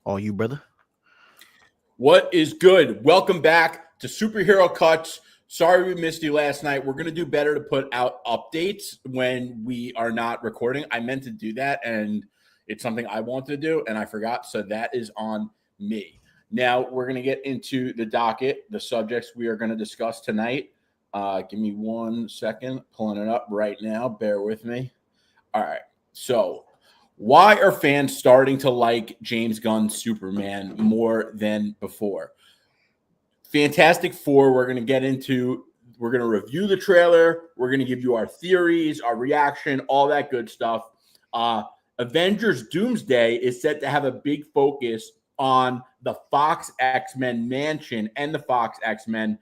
All you, brother. What is good? Welcome back to Superherocuts. Sorry we missed you last night. We're going to do better to put out updates when we are not recording. I meant to do that, and it's something I wanted to do, and I forgot. So that is on me. Now we're going to get into the docket, the subjects we are going to discuss tonight. Give me 1 second. Pulling it up right now. Bear with me. All right. So why are fans starting to like James Gunn's Superman more than before? Fantastic Four, we're going to get into. We're going to review the trailer. We're going to give you our theories, our reaction, all that good stuff. Avengers Doomsday is set to have a big focus on the Fox X-Men mansion and the Fox X-Men.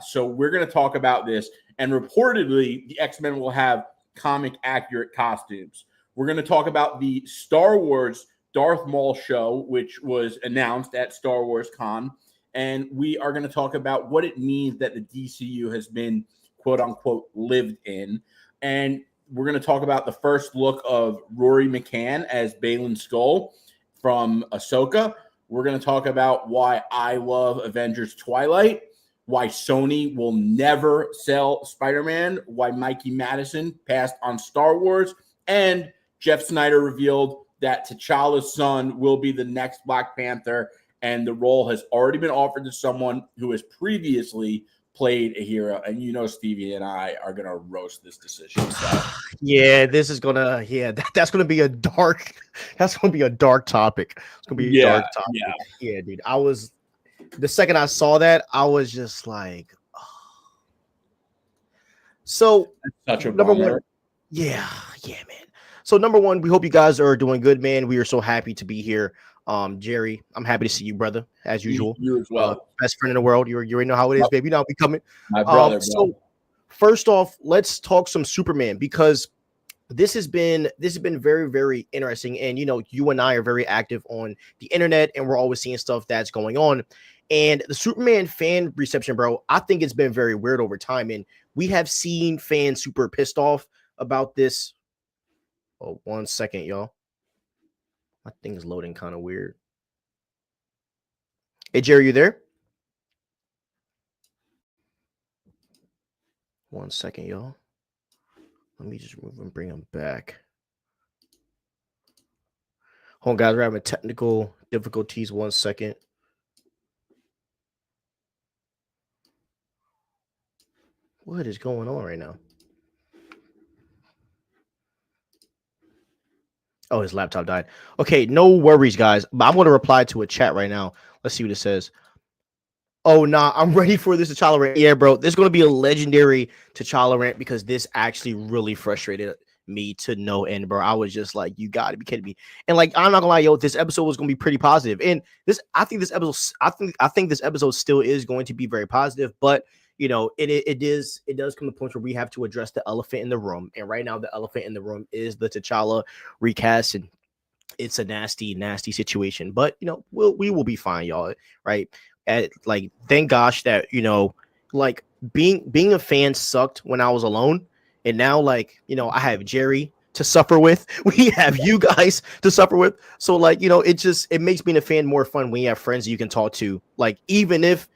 So we're going to talk about this. And reportedly, the X-Men will have comic accurate costumes. We're going to talk about the Star Wars Darth Maul show, which was announced at Star Wars Con. And we are going to talk about what it means that the DCU has been, quote unquote, lived in. And we're going to talk about the first look of Rory McCann as Balin Skull from Ahsoka. We're going to talk about why I love Avengers Twilight, why Sony will never sell Spider-Man, why Mikey Madison passed on Star Wars, and Jeff Snyder revealed that T'Challa's son will be the next Black Panther, and the role has already been offered to someone who has previously played a hero. And you know Stevie and I are going to roast this decision. So. Yeah, this is gonna that's gonna be a dark topic. It's gonna be a dark topic. Yeah, dude. The second I saw that, I was just like, oh. So that's such a number bummer. one, yeah, man. So number one, we hope you guys are doing good, man. We are so happy to be here. Jerry, I'm happy to see you, brother, as usual. You as well. Best friend in the world. You already know how it is, baby. You know I'll be coming. My brother. So first off, let's talk some Superman, because this has been very, very interesting. And you know, you and I are very active on the internet, and we're always seeing stuff that's going on. And the Superman fan reception, bro, I think it's been very weird over time. And we have seen fans super pissed off about this. Oh, 1 second, y'all. My thing is loading kind of weird. Hey, Jerry, you there? 1 second, y'all. Let me just move and bring him back. Hold on, guys. We're having technical difficulties. 1 second. What is going on right now? Oh, his laptop died. Okay, no worries, guys. But I'm going to reply to a chat right now. Let's see what it says. Oh, nah, I'm ready for this T'Challa rant. Yeah, bro, this is going to be a legendary T'Challa rant, because this actually really frustrated me to no end, bro. I was just like, you got to be kidding me. And like, I'm not gonna lie, yo, this episode was going to be pretty positive. And I think this episode still is going to be very positive, but you know, it does come to the point where we have to address the elephant in the room. And right now, the elephant in the room is the T'Challa recast, and it's a nasty situation. But you know, we will be fine, y'all. Right? Like, thank gosh that, you know, like being a fan sucked when I was alone, and now, like, you know, I have Jerry to suffer with. We have you guys to suffer with. So like, you know, it makes being a fan more fun when you have friends you can talk to. Like, even if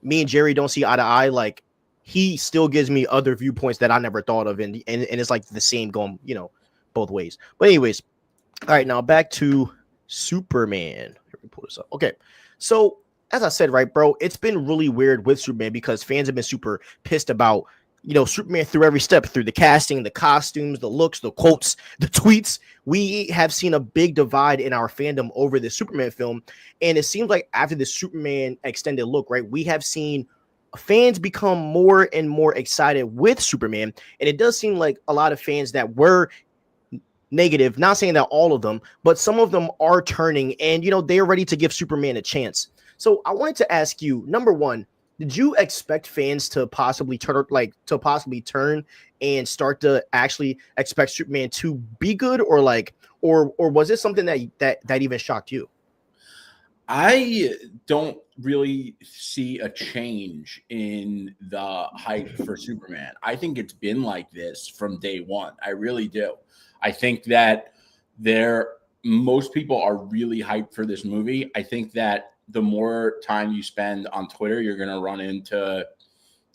me and Jerry don't see eye to eye, like, he still gives me other viewpoints that I never thought of, and it's like the same going, you know, both ways. But anyways, all right, now back to Superman. Let me pull this up. Okay, so as I said, right, bro, it's been really weird with Superman, because fans have been super pissed about, you know, Superman through every step, through the casting, the costumes, the looks, the quotes, the tweets. We have seen a big divide in our fandom over the Superman film. And it seems like after the Superman extended look, right, we have seen fans become more and more excited with Superman. And it does seem like a lot of fans that were negative, not saying that all of them, but some of them are turning, and, you know, they're ready to give Superman a chance. So I wanted to ask you, number one, did you expect fans to possibly turn and start to actually expect Superman to be good, or like, or was this something that even shocked you? I don't really see a change in the hype for Superman. I think it's been like this from day one. I really do. I think that there most people are really hyped for this movie. I think that the more time you spend on Twitter, you're going to run into,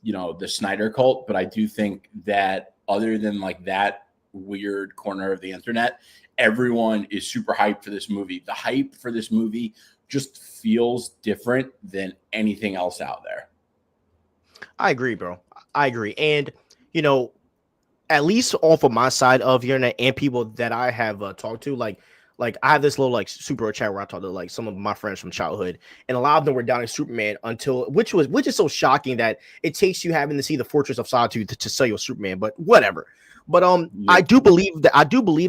the Snyder cult. But I do think that other than like that weird corner of the internet, everyone is super hyped for this movie. The hype for this movie just feels different than anything else out there. I agree, bro. I agree. And, you know, at least off of my side of the internet and people that I have talked to, like I have this little like super chat where I talk to like some of my friends from childhood, and a lot of them were down in Superman until which is so shocking that it takes you having to see the Fortress of Solitude to sell you a Superman, but whatever. But Yeah. I do believe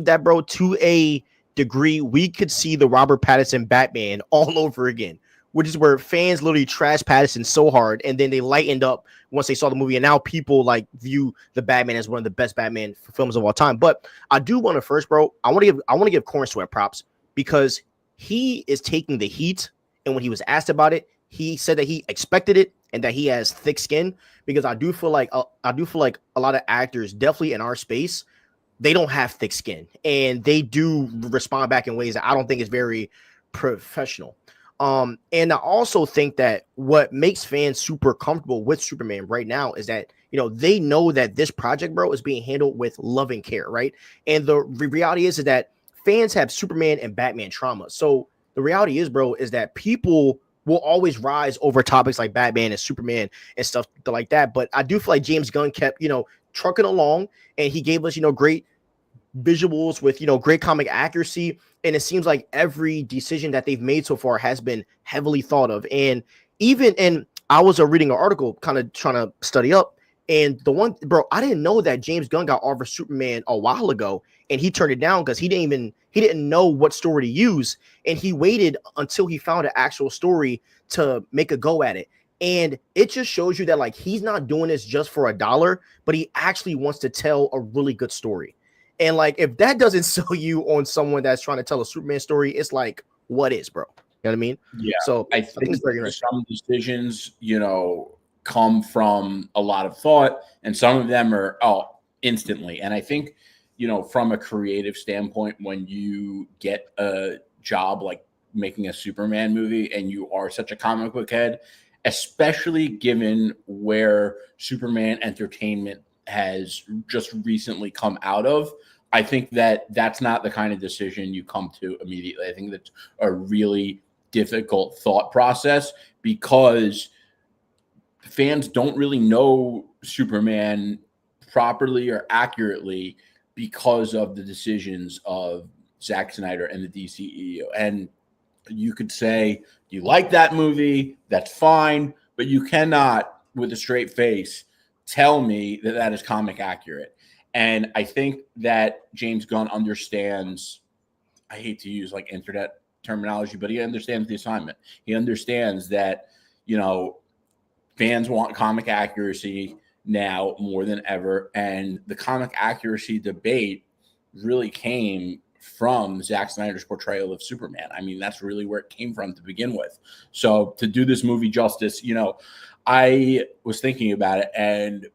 that, bro, to a degree, we could see the Robert Pattinson Batman all over again, which is where fans literally trash Pattinson so hard, and then they lightened up once they saw the movie, and now people like view the Batman as one of the best Batman films of all time. But I do want to first, bro, I want to give Corn Sweat props because he is taking the heat, and when he was asked about it, he said that he expected it and that he has thick skin. Because I do feel like a lot of actors, definitely in our space, they don't have thick skin, and they do respond back in ways that I don't think is very professional. And I also think that what makes fans super comfortable with Superman right now is that, they know that this project, bro, is being handled with love and care, right? And the reality is that fans have Superman and Batman trauma. So the reality is, bro, is that people will always rise over topics like Batman and Superman and stuff like that. But I do feel like James Gunn kept, trucking along, and he gave us, great visuals with, great comic accuracy. And it seems like every decision that they've made so far has been heavily thought of. And I was reading an article kind of trying to study up. And the one, bro, I didn't know that James Gunn got offered Superman a while ago, and he turned it down because he didn't know what story to use. And he waited until he found an actual story to make a go at it. And it just shows you that like he's not doing this just for $1, but he actually wants to tell a really good story. And like if that doesn't sell you on someone that's trying to tell a Superman story, it's like, what is, bro? You know what I mean? Yeah. So I I think it's very think interesting. some decisions, come from a lot of thought, and some of them are instantly. And I think, from a creative standpoint, when you get a job like making a Superman movie and you are such a comic book head, especially given where Superman entertainment has just recently come out of, I think that that's not the kind of decision you come to immediately. I think that's a really difficult thought process because fans don't really know Superman properly or accurately because of the decisions of Zack Snyder and the DCEU. And you could say you like that movie, that's fine, but you cannot, with a straight face, tell me that that is comic accurate. And I think that James Gunn understands, I hate to use like internet terminology, but he understands the assignment. He understands that, fans want comic accuracy now more than ever. And the comic accuracy debate really came from Zack Snyder's portrayal of Superman. I mean, that's really where it came from to begin with. So to do this movie justice, I was thinking about it, and,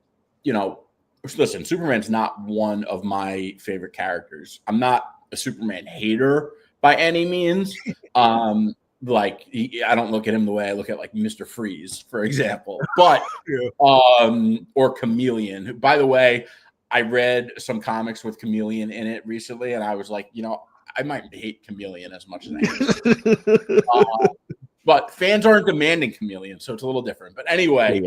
listen, Superman's not one of my favorite characters. I'm not a Superman hater by any means. I don't look at him the way I look at like Mr. Freeze, for example, but or Chameleon, who, by the way, I read some comics with Chameleon in it recently, and I was like, I might hate Chameleon as much as I hate but fans aren't demanding Chameleon, so it's a little different. But anyway,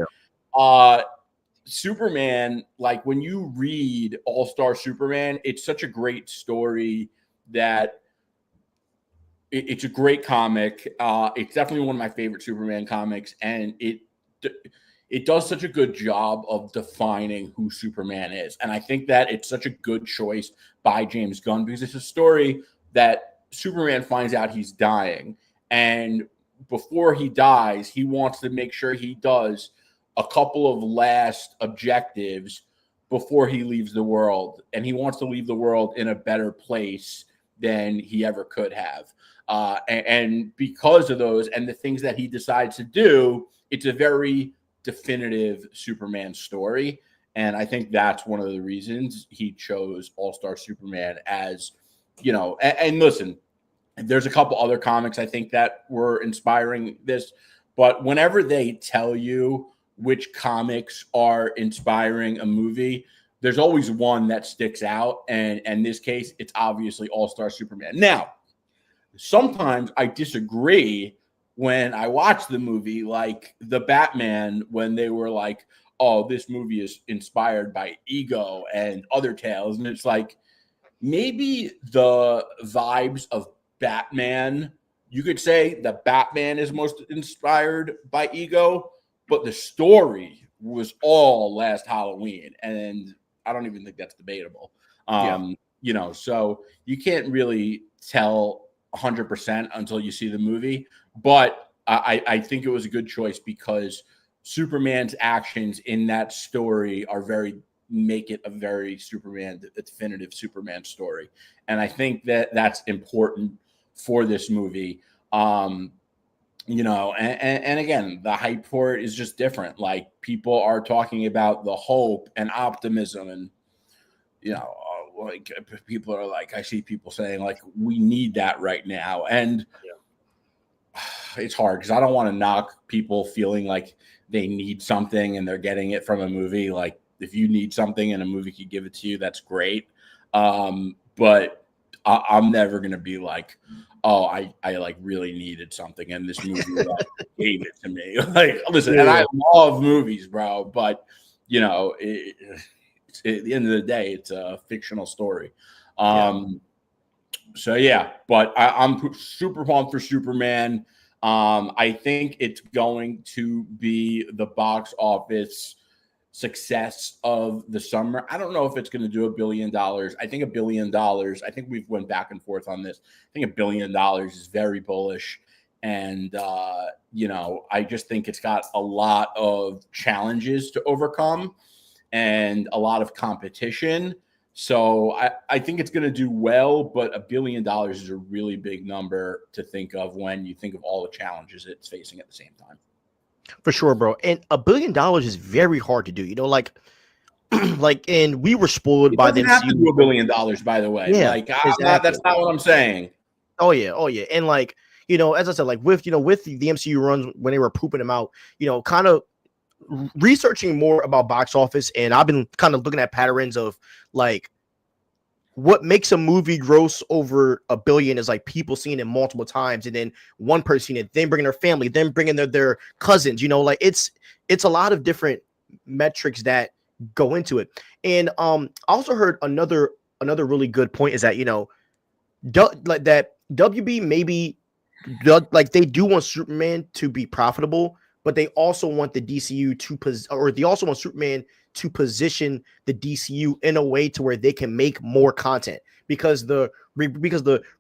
Superman, like when you read All-Star Superman, it's such a great story that it's a great comic. It's definitely one of my favorite Superman comics, and it does such a good job of defining who Superman is. And I think that it's such a good choice by James Gunn because it's a story that Superman finds out he's dying, and before he dies, he wants to make sure he does a couple of last objectives before he leaves the world, and he wants to leave the world in a better place than he ever could have. And because of those and the things that he decides to do, it's a very definitive Superman story. And I think that's one of the reasons he chose All-Star Superman as, and listen, There's a couple other comics I think that were inspiring this, but whenever they tell you which comics are inspiring a movie, there's always one that sticks out. And in this case, it's obviously All-Star Superman. Now, sometimes I disagree when I watch the movie, like the Batman, when they were like, oh, this movie is inspired by Ego and other tales. And it's like, maybe the vibes of Batman, you could say that Batman is most inspired by Ego, but the story was all Last Halloween. And I don't even think that's debatable. So you can't really tell 100% until you see the movie. But I think it was a good choice because Superman's actions in that story make it a very a definitive Superman story. And I think that that's important for this movie. And again, the hype for it is just different. Like people are talking about the hope and optimism and, like people are like, I see people saying like, we need that right now. And it's hard because I don't want to knock people feeling like they need something and they're getting it from a movie. Like if you need something and a movie can give it to you, that's great. But I'm never going to be like, oh, I like really needed something and this movie like, gave it to me. Like, listen, and I love movies, bro, but at the end of the day, it's a fictional story. So yeah, but I'm super pumped for Superman. I think it's going to be the box office success of the summer. I don't know if it's going to do $1 billion. I think $1 billion. I think we've went back and forth on this. I think $1 billion is very bullish, and I just think it's got a lot of challenges to overcome and a lot of competition. So I think it's going to do well, but $1 billion is a really big number to think of when you think of all the challenges it's facing at the same time. For sure, bro. And $1 billion is very hard to do. And we were spoiled by the MCU. Have to do $1 billion, by the way. Yeah, like that's not what I'm saying. Oh yeah. And as I said, like with the MCU runs when they were pooping them out, kind of researching more about box office, and I've been kind of looking at patterns of like what makes a movie gross over $1 billion is like people seeing it multiple times, and then one person seeing it, then bringing their family, then bringing their cousins. Like it's a lot of different metrics that go into it. And I also heard another really good point is that that WB maybe like they do want Superman to be profitable, but they also want the DCU they also want Superman to position the DCU in a way to where they can make more content, because the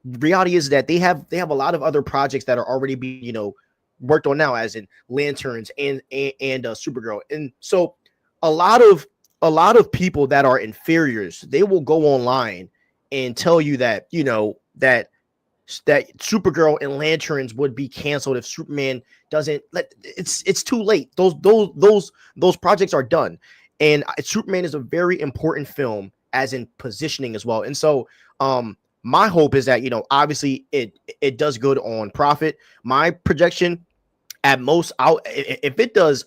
reality is that they have a lot of other projects that are already being worked on now, as in Lanterns and Supergirl. And so a lot of people that are inferiors, they will go online and tell you that that Supergirl and Lanterns would be canceled if Superman doesn't it's too late. Those projects are done. And Superman is a very important film as in positioning as well. And so my hope is that obviously it does good on profit. My projection at most, if it does,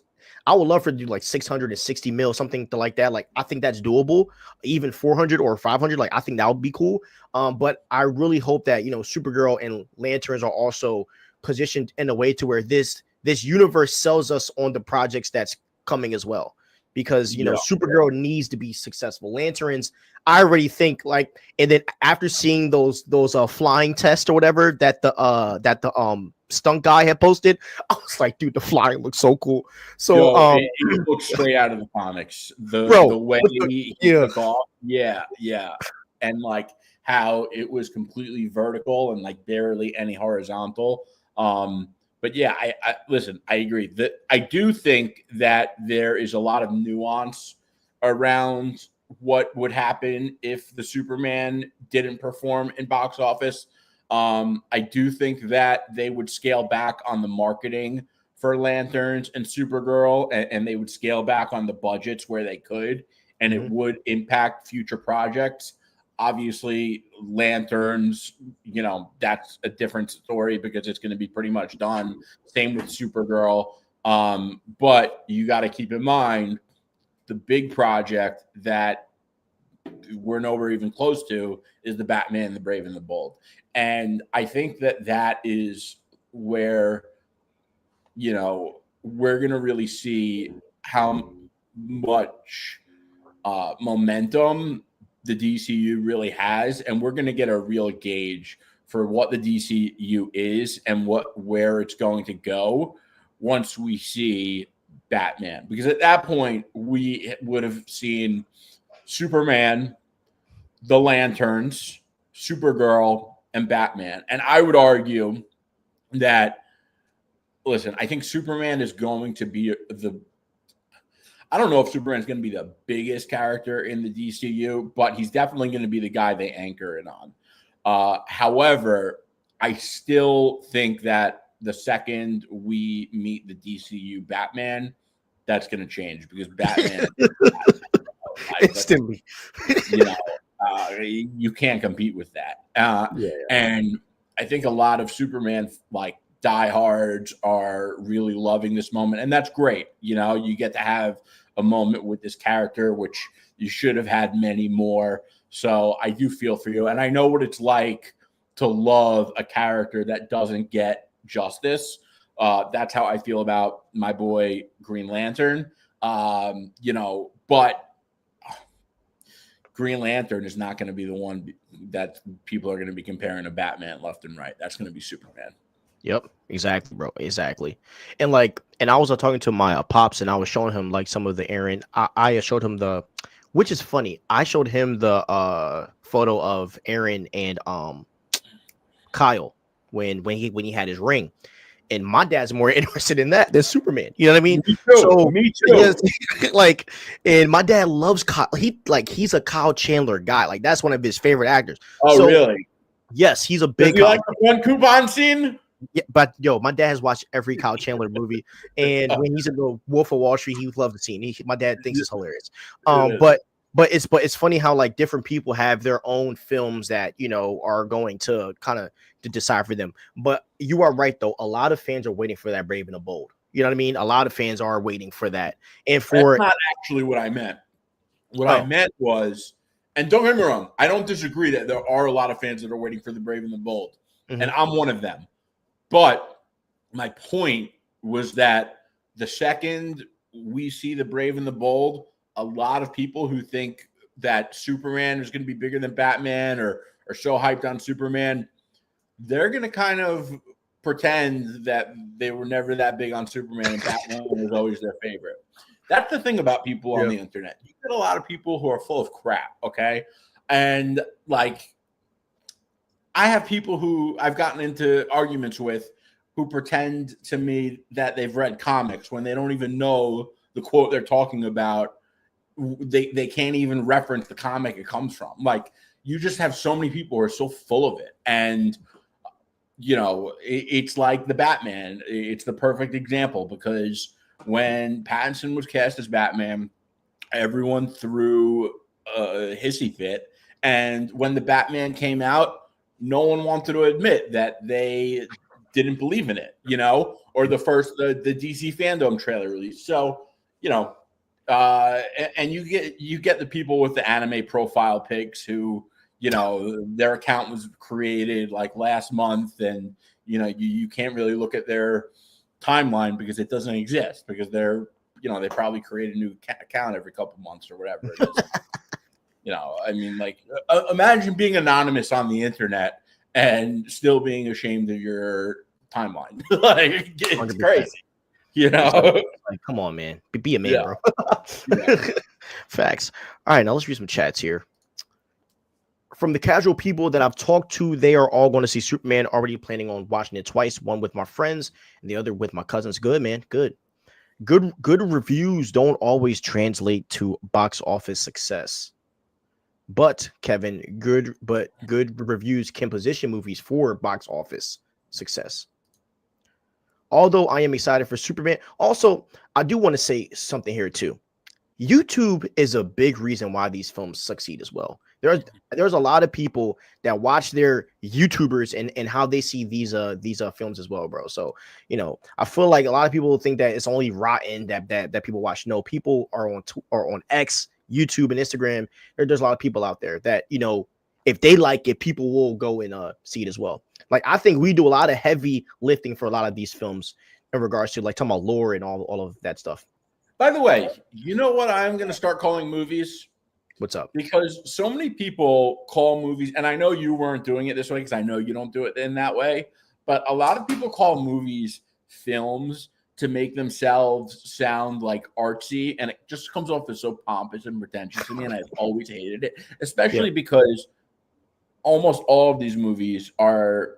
I would love for it to do like 660 mil, something like that. Like I think that's doable. Even 400 or 500, like I think that would be cool. But I really hope that Supergirl and Lanterns are also positioned in a way to where this universe sells us on the projects that's coming as well. Because Supergirl needs to be successful. Lanterns, I already think and then after seeing those flying tests or whatever that the stunt guy had posted, I was like, dude, the flying looks so cool. So it looks straight out of the comics. The way he took off, yeah, and like how it was completely vertical and like barely any horizontal. But yeah, I listen, I agree that I do think that there is a lot of nuance around what would happen if the Superman didn't perform in box office. I do think that they would scale back on the marketing for Lanterns and Supergirl, and they would scale back on the budgets where they could, and it would impact future projects. Obviously, Lanterns, that's a different story because it's going to be pretty much done. Same with Supergirl. But you got to keep in mind the big project that we're nowhere even close to is the Batman, the Brave and the Bold. And I think that is where, we're going to really see how much momentum the DCU really has, and we're going to get a real gauge for what the DCU is and where it's going to go once we see Batman. Because at that point, we would have seen Superman, the Lanterns, Supergirl, and Batman. And I would argue that, listen, I think Superman is going to be I don't know if Superman is going to be the biggest character in the DCU, but he's definitely going to be the guy they anchor it on. However, I still think that the second we meet the DCU Batman, that's going to change because Batman, instantly, you can't compete with that. And I think a lot of Superman diehards are really loving this moment, and that's great. You get to have a moment with this character, which you should have had many more. So I do feel for you, and I know what it's like to love a character that doesn't get justice. That's how I feel about my boy Green Lantern. But Green Lantern is not going to be the one that people are going to be comparing to Batman left and right. That's going to be Superman. Yep, exactly, bro. Exactly. And I was talking to my pops, and I was showing him some of the Aaron. I showed him which is funny. I showed him the photo of Aaron and Kyle when he had his ring. And my dad's more interested in that than Superman. You know what I mean? Me too. Me too. Yes, and my dad loves Kyle. He's a Kyle Chandler guy. That's one of his favorite actors. Oh, really? Yes, he's a big. Does he like the one coupon scene? Yeah, but my dad has watched every Kyle Chandler movie, and when he's in the Wolf of Wall Street, he loves the scene. My dad thinks it's hilarious. But it's funny how different people have their own films that are going to kind of to decide for them. But you are right though. A lot of fans are waiting for that Brave and the Bold. You know what I mean? A lot of fans are waiting for that. And that's not actually what I meant. What I meant was, and don't get me wrong, I don't disagree that there are a lot of fans that are waiting for the Brave and the Bold, and I'm one of them. But my point was that the second we see the Brave and the Bold, a lot of people who think that Superman is going to be bigger than Batman or are so hyped on Superman, they're going to kind of pretend that they were never that big on Superman and Batman was always their favorite. That's the thing about people on the internet. You get a lot of people who are full of crap, okay? And I have people who I've gotten into arguments with who pretend to me that they've read comics when they don't even know the quote they're talking about. They can't even reference the comic it comes from. You just have so many people who are so full of it. And, it's like the Batman. It's the perfect example because when Pattinson was cast as Batman, everyone threw a hissy fit. And when the Batman came out, no one wanted to admit that they didn't believe in it, or the DC fandom trailer release. So, and you get the people with the anime profile pics who, their account was created last month, and you can't really look at their timeline because it doesn't exist because they're, they probably create a new account every couple months or whatever it is. Imagine being anonymous on the internet and still being ashamed of your timeline. It's 100%. Crazy. Come on, man. Be a man, bro. Facts. All right, now let's read some chats here. From the casual people that I've talked to, they are all going to see Superman, already planning on watching it twice, one with my friends and the other with my cousins. Good, man. Good reviews don't always translate to box office success. But Kevin, good reviews can position movies for box office success. Although I am excited for Superman, also I do want to say something here too. YouTube is a big reason why these films succeed as well. There's a lot of people that watch their YouTubers and how they see these films as well, bro. So I feel like a lot of people think that it's only rotten that people watch. No, people are on X, YouTube, and Instagram. There's a lot of people out there that if they like it, people will go and see it as well. Like I think we do a lot of heavy lifting for a lot of these films in regards to like talking about lore and all of that stuff. By the way, you know what I'm going to start calling movies? What's up? Because so many people call movies, and I know you weren't doing it this way because I know you don't do it in that way, but a lot of people call movies films to make themselves sound like artsy, and it just comes off as so pompous and pretentious to me, and I've always hated it, especially because almost all of these movies are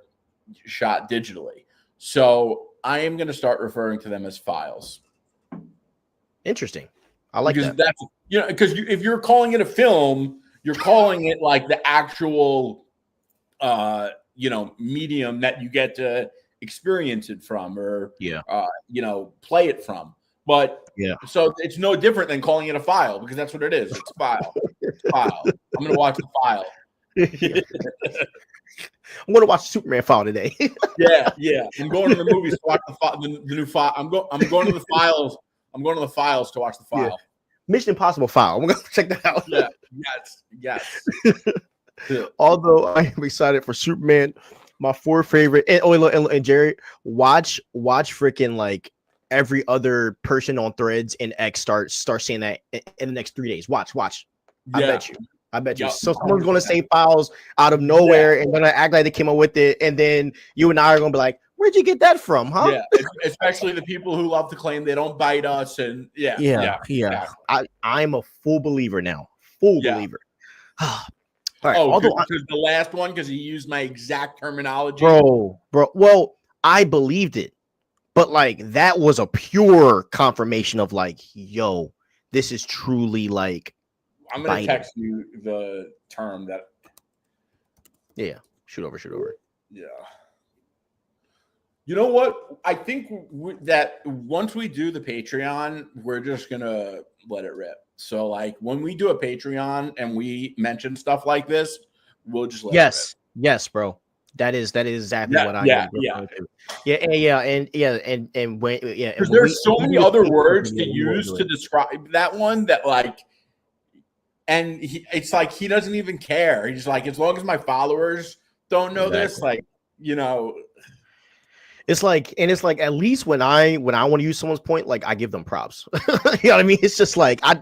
shot digitally. So I am going to start referring to them as files. Interesting. I like because that. that's because if you're calling it a film, you're calling it like the actual medium that you get to experience it from or play it from. But so it's no different than calling it a file because that's what it is. It's a file. It's a file. I'm gonna watch the file. I'm gonna watch Superman file today. yeah. I'm going to the movies to watch the new file. I'm going to the files. I'm going to the files to watch the file. Mission Impossible file. I'm gonna check that out. Yes. Although I am excited for Superman, my fourth favorite. And Jerry, watch freaking like every other person on Threads and X start saying that in the next 3 days. Watch. I bet you. So someone's gonna say files out of nowhere and gonna act like they came up with it, and then you and I are gonna be like, "Where'd you get that from, huh?" Yeah, especially the people who love to claim they don't bite us, and exactly. I'm a full believer now. Full believer. All right. Although the last one, because he used my exact terminology, bro. Well, I believed it, but like that was a pure confirmation of like, yo, this is truly like. I'm gonna text you the term that. Yeah, shoot over. Yeah. You know what? I think that once we do the Patreon, we're just gonna let it rip. So, like, when we do a Patreon and we mention stuff like this, we'll just let it rip. Yes, bro. That is exactly what I am. And when because there's so many other words to use to describe that one that like. And it's like he doesn't even care. He's like, as long as my followers don't know this, like, It's like at least when I want to use someone's point, like I give them props. You know what I mean? It's just like I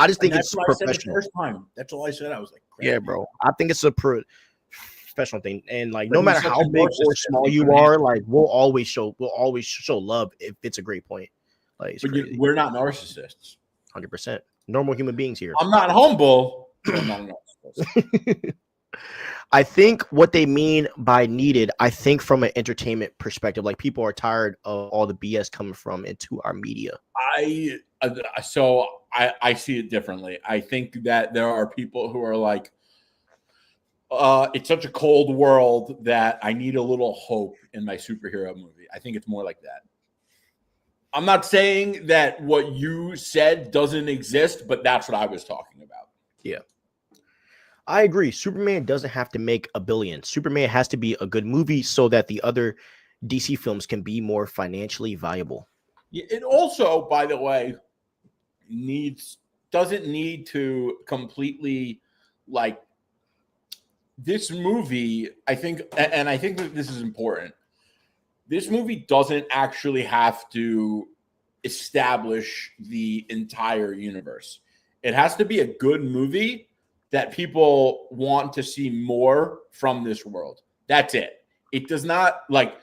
just think it's professional. First time. That's all I said. I was like, great. Yeah, bro. I think it's a professional thing, and like no matter how big or small you are, like we'll always show love if it's a great point. Like, but we're not narcissists. 100%. Normal human beings here. I'm not humble. I'm not narcissist. I think what they mean by needed, I think from an entertainment perspective, like people are tired of all the BS coming from into our media. I see it differently. I think that there are people who are like, it's such a cold world that I need a little hope in my superhero movie. I think it's more like that. I'm not saying that what you said doesn't exist, but that's what I was talking about. Yeah. I agree. Superman doesn't have to make $1 billion. Superman has to be a good movie so that the other DC films can be more financially viable. It also, by the way, doesn't need to completely like this movie. I think that this is important. This movie doesn't actually have to establish the entire universe. It has to be a good movie that people want to see more from this world. That's it. It does not like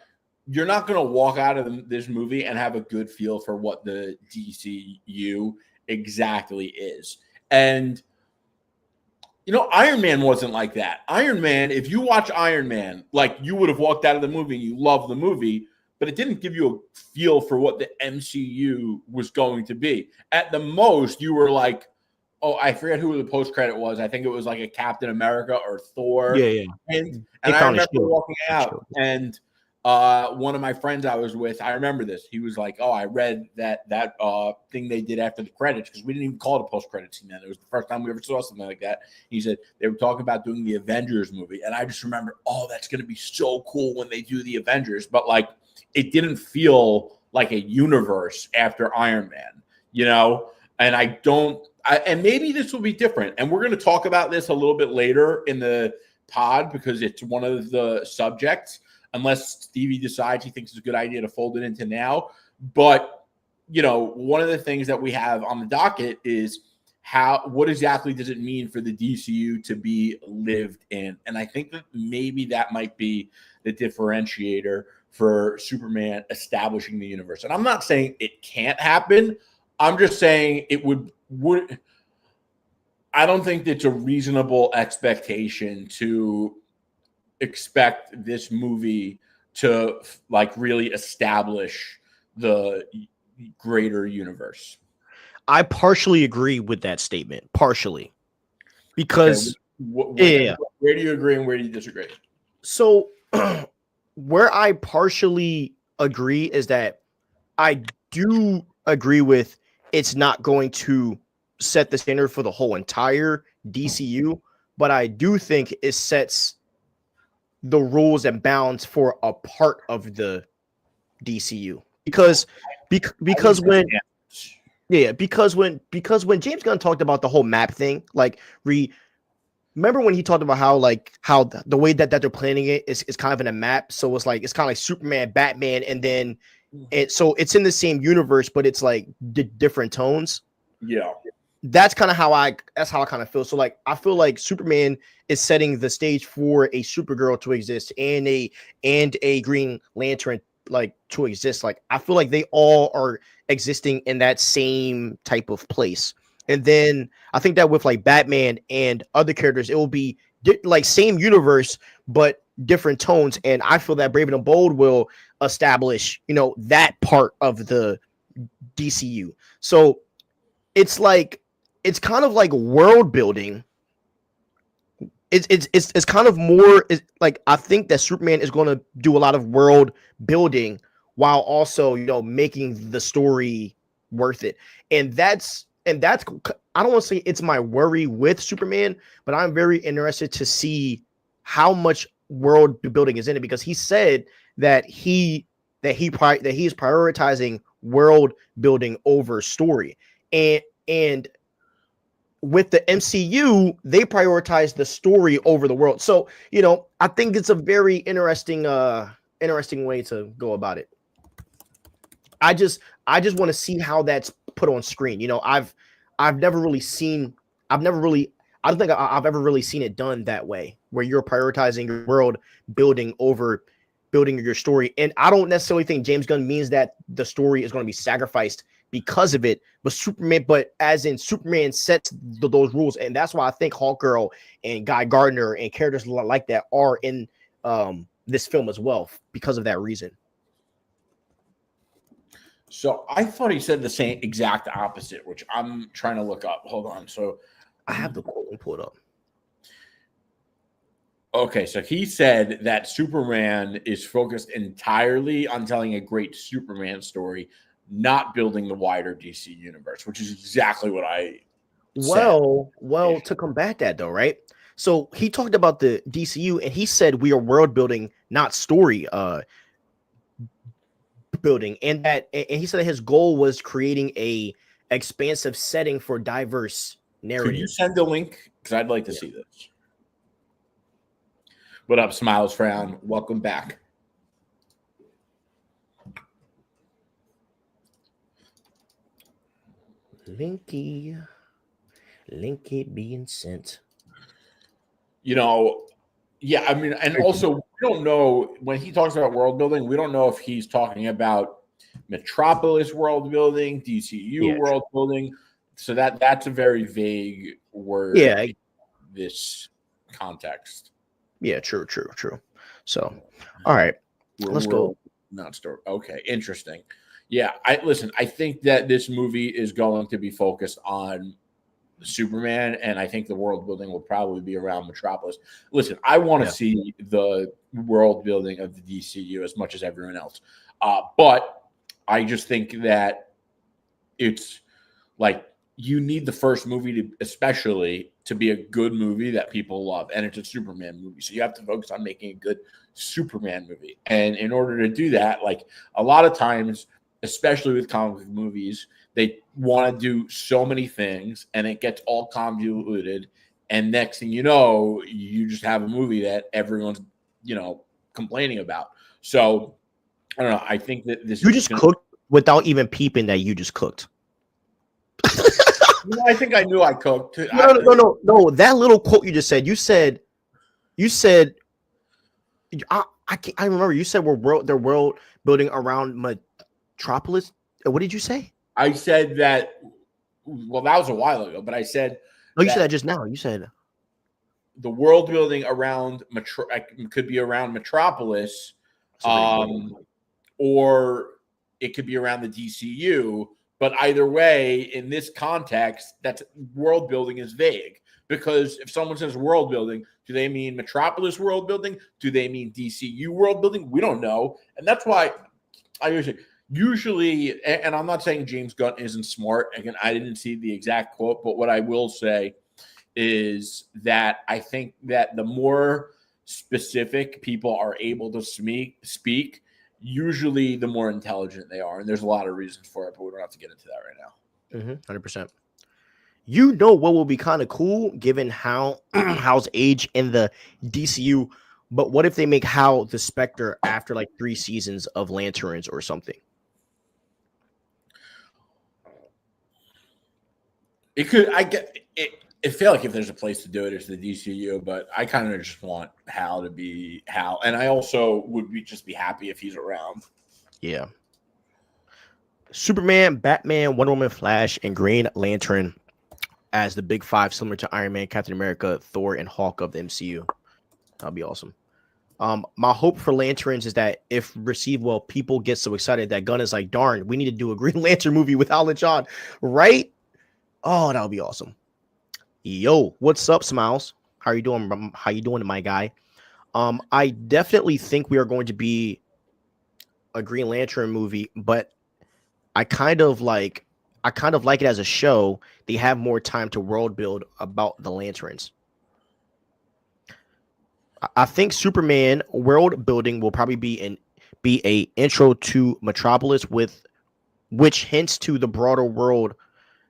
you're not going to walk out of this movie and have a good feel for what the DCU exactly is. And Iron Man wasn't like that. Iron Man, if you watch Iron Man, like you would have walked out of the movie and you love the movie, but it didn't give you a feel for what the MCU was going to be. At the most, you were like, oh, I forget who the post-credit was. I think it was like a Captain America or Thor. Yeah. And I remember walking out and one of my friends I was with, I remember this. He was like, "Oh, I read that thing they did after the credits, because we didn't even call it a post-credit scene then. It was the first time we ever saw something like that." He said they were talking about doing the Avengers movie, and I just remember, oh, that's going to be so cool when they do the Avengers. But like, it didn't feel like a universe after Iron Man, you know. And and maybe this will be different. And we're going to talk about this a little bit later in the pod, because it's one of the subjects, unless Stevie decides he thinks it's a good idea to fold it into now. But, you know, one of the things that we have on the docket is what exactly does it mean for the DCU to be lived in? And I think that maybe that might be the differentiator for Superman establishing the universe. And I'm not saying it can't happen. I'm just saying it would I don't think it's a reasonable expectation to expect this movie to like really establish the greater universe. I partially agree with that statement, partially, because where do you agree and where do you disagree? So where I partially agree is that I do agree with it's not going to set the standard for the whole entire DCU, but I do think it sets the rules and bounds for a part of the DCU, because when James Gunn talked about the whole map thing, like remember when he talked about how the way that they're planning it is kind of in a map, so it's kind of like Superman, Batman, and then so it's in the same universe, but it's like different tones. Yeah. That's how I kind of feel. So like I feel like Superman is setting the stage for a Supergirl to exist and a Green Lantern like to exist. Like I feel like they all are existing in that same type of place. And then I think that with like Batman and other characters, it will be like same universe but different tones. And I feel that Brave and the Bold will establish, that part of the DCU. So it's kind of like world building. It's kind of more like I think that Superman is going to do a lot of world building while also making the story worth it. And that's I don't want to say it's my worry with Superman, but I'm very interested to see how much world building is in it, because he said that he is prioritizing world building over story. And with the MCU, they prioritize the story over the world. So, I think it's a very interesting way to go about it. I just want to see how that's put on screen. I don't think I've ever really seen it done that way, where you're prioritizing your world building over building your story. And I don't necessarily think James Gunn means that the story is going to be sacrificed because of it, but as in Superman sets those rules, and that's why I think Hawkgirl and Guy Gardner and characters like that are in this film as well, because of that reason. So I thought he said the same exact opposite, which I'm trying to look up. Hold on. So I have the quote pulled up. Okay, so he said that Superman is focused entirely on telling a great Superman story, not building the wider DC universe, which is exactly what I said. Well, to combat that though, right? So he talked about the DCU and he said we are world building, not story building, and he said that his goal was creating a expansive setting for diverse narrative. Could you send a link? Because I'd like to see this. What up, Smiles Frown? Welcome back. Linky being sent. Yeah, I mean, and also we don't know when he talks about world building, we don't know if he's talking about Metropolis world building, DCU world building. So that's a very vague word. Yeah. In this context. Yeah, true. So, all right, let's go. Not story. Okay, interesting. Yeah, I think that this movie is going to be focused on Superman, and I think the world building will probably be around Metropolis. Listen, I want to see the world building of the DCU as much as everyone else. But I just think that it's like you need the first movie to, especially to be a good movie that people love, and it's a Superman movie, so you have to focus on making a good Superman movie. And in order to do that, like a lot of times, especially with comic book movies, they want to do so many things, and it gets all convoluted. And next thing you know, you just have a movie that everyone's complaining about. So I don't know. I think that this You is just cooked without even peeping that you just cooked. I think I knew I cooked. No. That little quote you just said. You said. I remember you said they're world building around Metropolis. What did you say? I said that. Well, that was a while ago, but I said. No, you said that just now. You said the world building around could be around Metropolis, or it could be around the DCU. But either way, in this context, that world building is vague, because if someone says world building, do they mean Metropolis world building? Do they mean DCU world building? We don't know. And that's why I usually, and I'm not saying James Gunn isn't smart. Again, I didn't see the exact quote, but what I will say is that I think that the more specific people are able to speak, usually the more intelligent they are. And there's a lot of reasons for it, but we don't have to get into that right now. 100%. You know what will be kind of cool given Hal's age in the DCU, but what if they make Hal the Spectre after like 3 seasons of Lanterns or something? It could. I get it. I feel like if there's a place to do it, it's the DCU, but I kind of just want Hal to be Hal. And I also would just be happy if he's around. Yeah. Superman, Batman, Wonder Woman, Flash, and Green Lantern as the big 5, similar to Iron Man, Captain America, Thor, and Hulk of the MCU. That'll be awesome. My hope for Lanterns is that if received well, people get so excited that Gunn is like, darn, we need to do a Green Lantern movie with Al and John, right? Oh, that would be awesome. Yo, what's up, Smiles? How you doing? How you doing, my guy? I definitely think we are going to be a Green Lantern movie, but I kind of like it as a show. They have more time to world build about the Lanterns. I think Superman world building will probably be a intro to Metropolis, which hints to the broader world.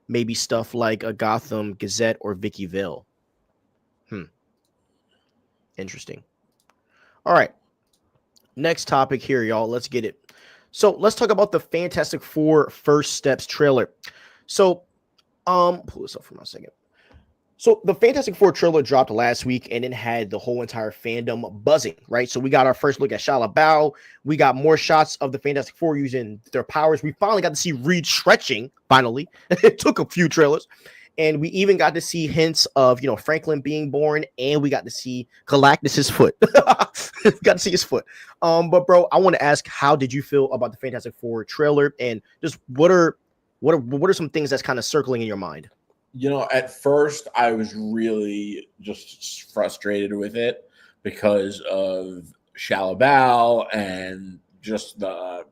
Maybe stuff like a Gotham, Gazette, or Vicky Vale. Interesting. All right. Next topic here, y'all. Let's get it. So let's talk about the Fantastic Four First Steps trailer. So, pull this up for a second. So the Fantastic Four trailer dropped last week, and it had the whole entire fandom buzzing, right? So we got our first look at Shia LaBeouf. We got more shots of the Fantastic Four using their powers. We finally got to see Reed stretching, finally. It took a few trailers. And we even got to see hints of, Franklin being born, and we got to see Galactus's foot. Got to see his foot. But bro, I want to ask, how did you feel about the Fantastic Four trailer? And just what are some things that's kind of circling in your mind? At first I was really just frustrated with it because of Shia LaBeouf and just the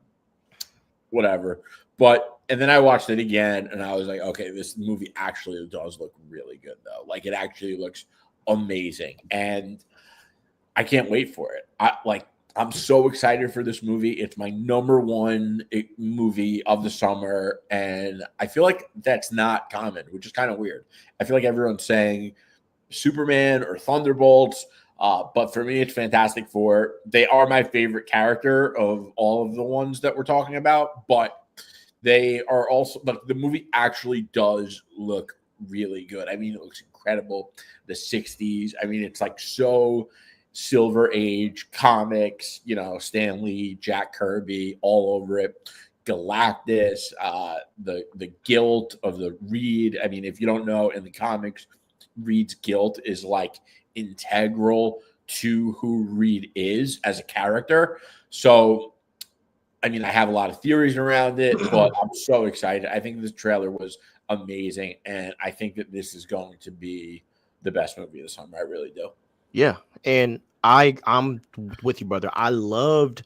whatever. And then I watched it again and I was like, okay, this movie actually does look really good though. Like it actually looks amazing. And I can't wait for it. I'm so excited for this movie. It's my number one movie of the summer. And I feel like that's not common, which is kind of weird. I feel like everyone's saying Superman or Thunderbolts. But for me, it's Fantastic Four. They are my favorite character of all of the ones that we're talking about. But they are also, but the movie actually does look really good. I mean, it looks incredible. The 60s. I mean, it's like so Silver Age comics, Stan Lee, Jack Kirby, all over it. Galactus, the guilt of the Reed. I mean, if you don't know, in the comics, Reed's guilt is like integral to who Reed is as a character. So, I mean, I have a lot of theories around it, but I'm so excited. I think this trailer was amazing, and I think that this is going to be the best movie of the summer. I really do. Yeah, and I'm with you, brother. I loved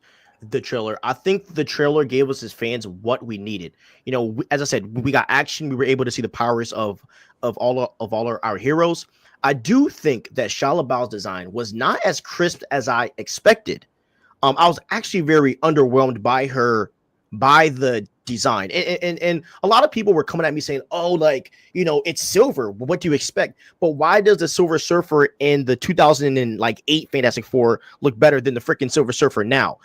the trailer. I think the trailer gave us as fans what we needed. You know, as I said, we got action. We were able to see the powers of all our heroes. I do think that Shia LaBeouf's design was not as crisp as I expected. I was actually very underwhelmed by the design, and a lot of people were coming at me saying, "Oh, like it's silver. What do you expect?" But why does the Silver Surfer in the 2008 Fantastic Four look better than the freaking Silver Surfer now?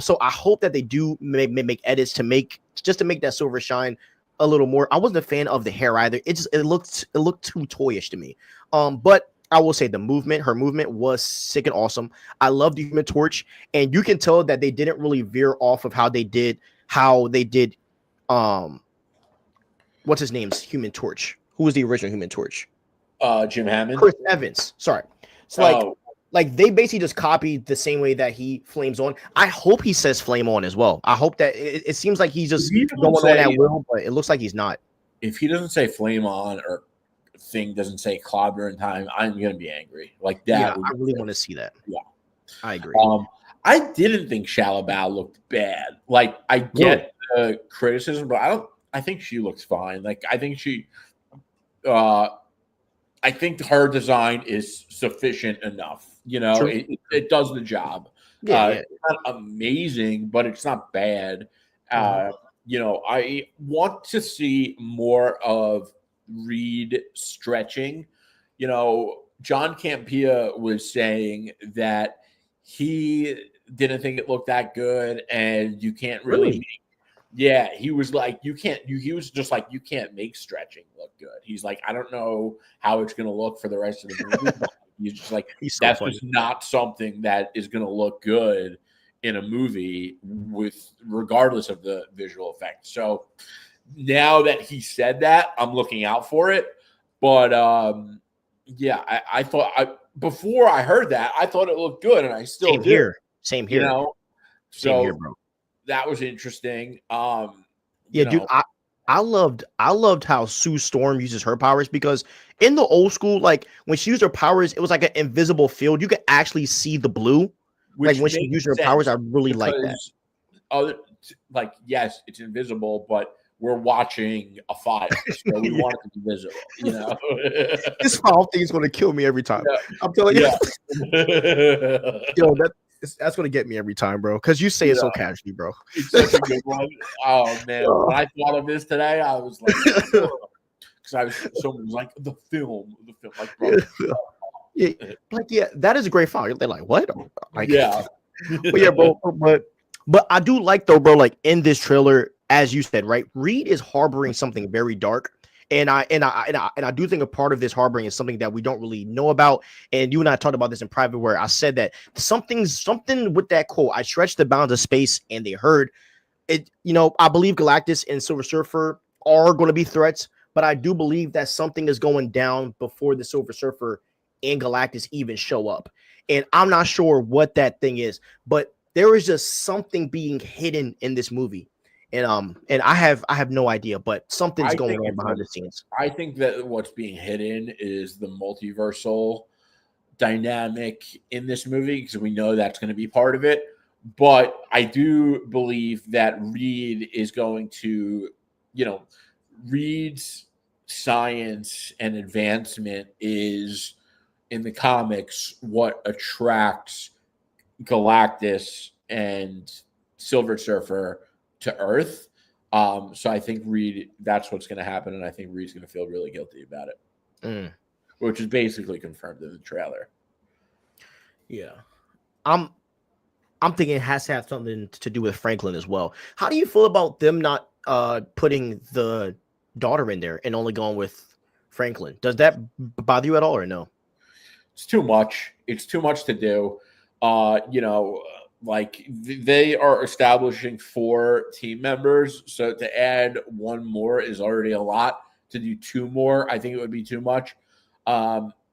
So I hope that they do make edits to make that silver shine a little more. I wasn't a fan of the hair either. It looked too toyish to me. But I will say her movement was sick and awesome. I love the Human Torch, and you can tell that they didn't really veer off of how they did what's his name's Human Torch. Who was the original Human Torch? Jim Hammond. Chris Evans. Sorry. It's Oh, like they basically just copied the same way that he flames on. I hope he says flame on as well. I hope that it seems like he's just going on at will, but it looks like he's not. if he doesn't say flame on or thing doesn't say clobber in time, I'm gonna be angry. Like that. Yeah, I really want to see that. Yeah, I agree. I didn't think Shia LaBeouf looked bad. Like I get the criticism, but I think she looks fine. Like I think I think her design is sufficient enough. It does the job. Yeah. It's not amazing, but it's not bad. I want to see more of Reed stretching. John Campea was saying that he didn't think it looked that good, and you can't really. Yeah, he was like, he was just like, you can't make stretching look good. He's like, I don't know how it's going to look for the rest of the movie. But he's just like, that's just not something that is going to look good in a movie regardless of the visual effects. So now that he said that, I'm looking out for it. But yeah, I thought before I heard that, I thought it looked good, and I still Same here. Same here, bro. That was interesting. Dude, I loved how Sue Storm uses her powers, because in the old school, like when she used her powers, it was like an invisible field. You could actually see the blue. Like when she used her powers, I really like that. Yes, it's invisible, but we're watching a fire, so we want it to be visible. This foul thing is going to kill me every time. Yeah. I'm telling you. Yo, that's gonna get me every time, bro. Because you say it so casually, bro. It's such a good one. Oh man, when I thought of this today, I was like, because someone was like the film, like, bro. Yeah, that is a great file. They're like, what? Like, yeah, but yeah, bro. But I do like though, bro. Like in this trailer, as you said, right? Reed is harboring something very dark. And I do think a part of this harboring is something that we don't really know about. And you and I talked about this in private, where I said that something with that quote. I stretched the bounds of space, and they heard it. I believe Galactus and Silver Surfer are going to be threats, but I do believe that something is going down before the Silver Surfer and Galactus even show up. And I'm not sure what that thing is, but there is just something being hidden in this movie. And I have no idea, but something's going on behind the scenes. I think that what's being hidden is the multiversal dynamic in this movie, because we know that's going to be part of it. But I do believe that Reed is going to, Reed's science and advancement is in the comics what attracts Galactus and Silver Surfer to Earth. So I think Reed, that's what's going to happen, and I think Reed's going to feel really guilty about it, which is basically confirmed in the trailer. Yeah, I'm thinking it has to have something to do with Franklin as well. How do you feel about them not putting the daughter in there and only going with Franklin? Does that bother you at all, or no? It's too much. It's too much to do. Like they are establishing 4 team members, so to add one more is already a lot. To do 2 more, I think it would be too much.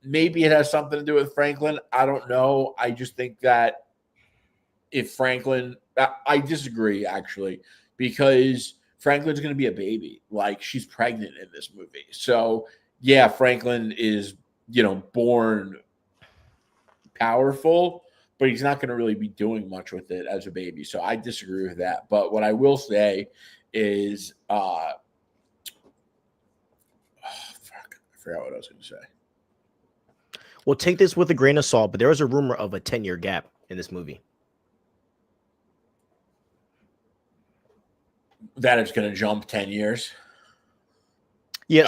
Maybe it has something to do with Franklin. I don't know. I just think that if Franklin, I disagree actually, because Franklin's going to be a baby. Like, she's pregnant in this movie. So yeah, Franklin is, born powerful, but he's not going to really be doing much with it as a baby. So I disagree with that. But what I will say is, fuck, I forgot what I was going to say. Well, take this with a grain of salt, but there was a rumor of a 10-year gap in this movie. That it's going to jump 10 years. Yeah,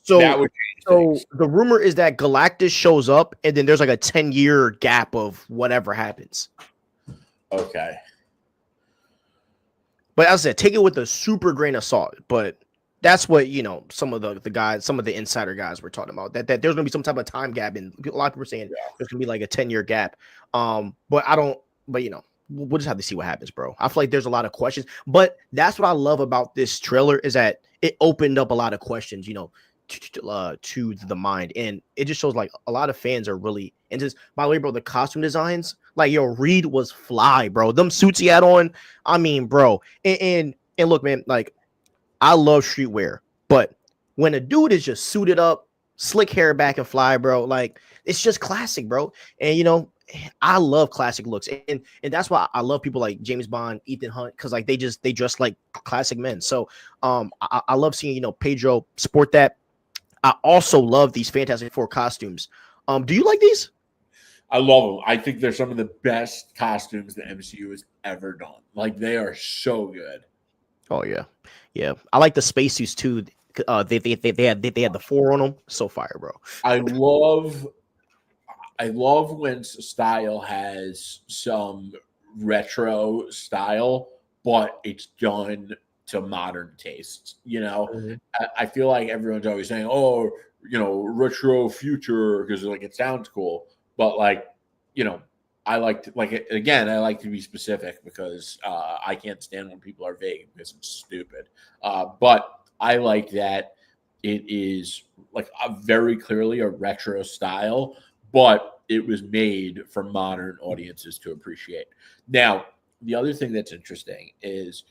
that would change things. The rumor is that Galactus shows up, and then there's like a 10-year gap of whatever happens. Okay. But as I said, take it with a super grain of salt. But that's what, some of the guys, some of the insider guys were talking about. That there's going to be some type of time gap. And a lot of people are saying there's going to be like a 10-year gap. But we'll just have to see what happens, bro. I feel like there's a lot of questions. But that's what I love about this trailer is that it opened up a lot of questions, to the mind. And it just shows like a lot of fans are really into this. By the way, bro, the costume designs, like, Reed was fly, bro. Them suits he had on, I mean, bro. And look, man, like, I love streetwear, but when a dude is just suited up, slick hair back and fly, bro, like, it's just classic, bro. And I love classic looks, and that's why I love people like James Bond, Ethan Hunt, because like they dress like classic men. So I love seeing Pedro sport that. I also love these Fantastic Four costumes. Do you like these? I love them. I think they're some of the best costumes the MCU has ever done. Like, they are so good. Oh yeah. I like the spacesuits too. They had the 4 on them. So fire, bro. I love when style has some retro style, but it's done to modern tastes. Mm-hmm. I feel like everyone's always saying, "Oh, retro future," because like it sounds cool, but like, I like to be specific because I can't stand when people are vague because it's stupid. But I like that it is like very clearly a retro style, but it was made for modern audiences to appreciate. Now, the other thing that's interesting is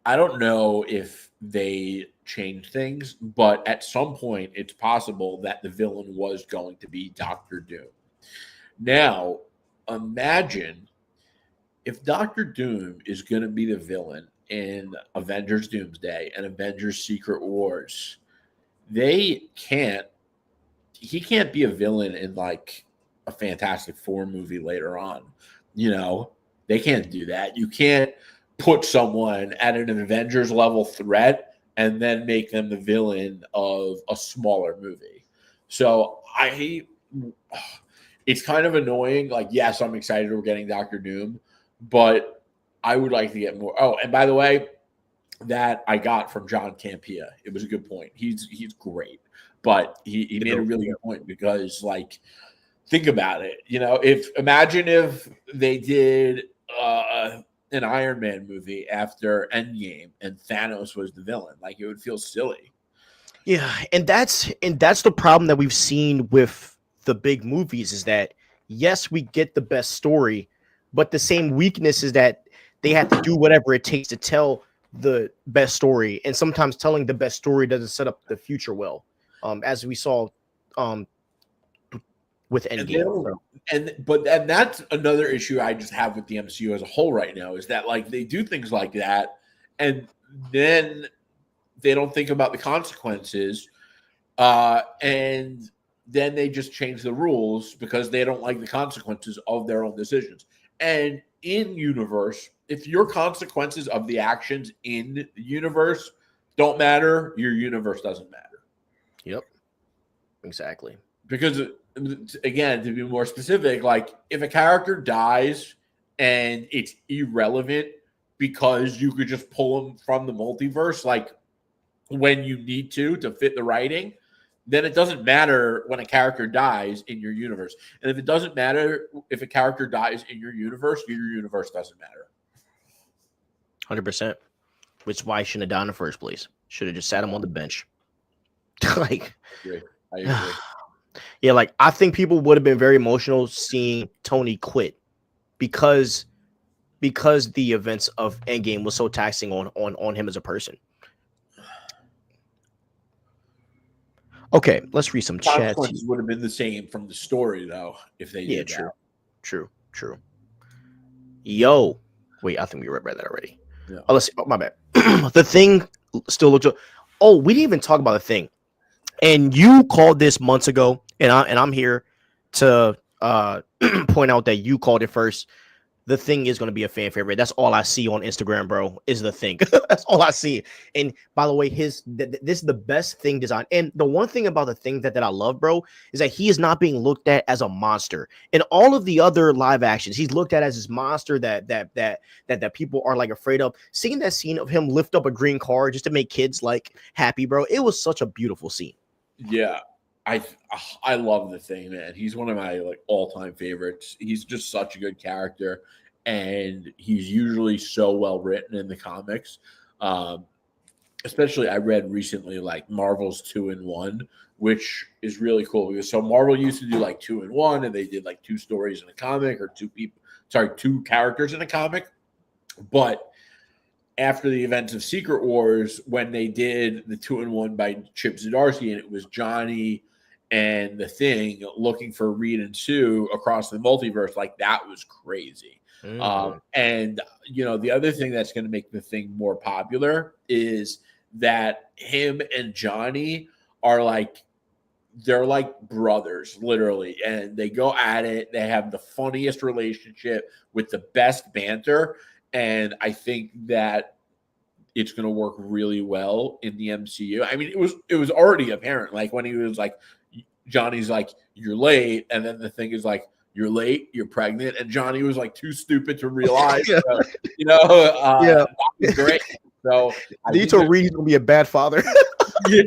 I don't know if they changed things, but at some point it's possible that the villain was going to be Doctor Doom. Now, imagine if Doctor Doom is going to be the villain in Avengers Doomsday and Avengers Secret Wars. He can't be a villain in like a Fantastic Four movie later on. They can't do that. You can't put someone at an Avengers level threat and then make them the villain of a smaller movie. So it's kind of annoying. Like, yes, I'm excited we're getting Doctor Doom, but I would like to get more. Oh, and by the way, that I got from John Campea. It was a good point. He's great, but he made a really good point because, like, think about it. Imagine if they did an Iron Man movie after Endgame and Thanos was the villain. Like, it would feel silly. Yeah, and that's the problem that we've seen with the big movies is that yes, we get the best story, but the same weakness is that they have to do whatever it takes to tell the best story, and sometimes telling the best story doesn't set up the future well, as we saw with Endgame. And that's another issue I just have with the MCU as a whole right now is that, like, they do things like that, and then they don't think about the consequences, and then they just change the rules because they don't like the consequences of their own decisions. And in universe, if your consequences of the actions in the universe don't matter, your universe doesn't matter. Yep, exactly. Because, again, to be more specific, like, if a character dies and it's irrelevant because you could just pull them from the multiverse, like, when you need to fit the writing, then it doesn't matter when a character dies in your universe. And if it doesn't matter if a character dies in your universe doesn't matter. 100%. Which is why I shouldn't have done in the first place. Should have just sat him on the bench. Like, I agree. Yeah, like, I think people would have been very emotional seeing Tony quit because the events of Endgame was so taxing on him as a person. Okay, let's read some chats. Consequences would have been the same from the story, though, if they Yeah, did that. true. Yo, wait, I think we read that already. Yeah. Oh, let's see. Oh, my bad. The Thing still looks. Oh, we didn't even talk about The Thing, and you called this months ago, and I'm here to point out that you called it first. The Thing is going to be a fan favorite. That's all I see on Instagram, bro. Is The Thing. That's all I see. And by the way, this is the best Thing design. And the one thing about The Thing that I love, bro, is that he is not being looked at as a monster. In all of the other live actions, he's looked at as this monster that people are like afraid of. Seeing that scene of him lift up a green car just to make kids like happy, bro, it was such a beautiful scene. Yeah. I love The Thing, man. He's one of my like all-time favorites. He's just such a good character, and he's usually so well written in the comics. Especially I read recently like Marvel's 2-in-1, which is really cool because so Marvel used to do like 2-in-1, and they did like two stories in a comic or two characters in a comic. But after the events of Secret Wars, when they did the 2-in-1 by Chip Zdarsky, and it was Johnny and the Thing looking for Reed and Sue across the multiverse, like that was crazy. And the other thing that's going to make the Thing more popular is that him and Johnny are like they're like brothers, literally, and they go at it. They have the funniest relationship with the best banter, and I think that it's going to work really well in the MCU. I mean, it was already apparent, like when he was like, Johnny's like, "You're late," and then the Thing is like, "You're late, you're pregnant," and Johnny was like too stupid to realize. Yeah. That was great. So I need to read. He's gonna be a bad father. yeah,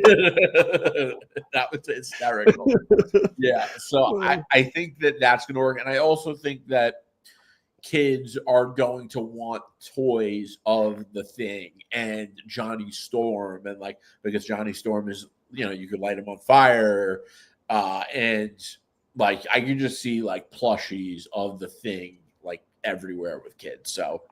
that was hysterical. Yeah, so I think that that's going to work, and I also think that kids are going to want toys of the Thing and Johnny Storm, and like because Johnny Storm is you could light him on fire, and like I can just see like plushies of the Thing like everywhere with kids. So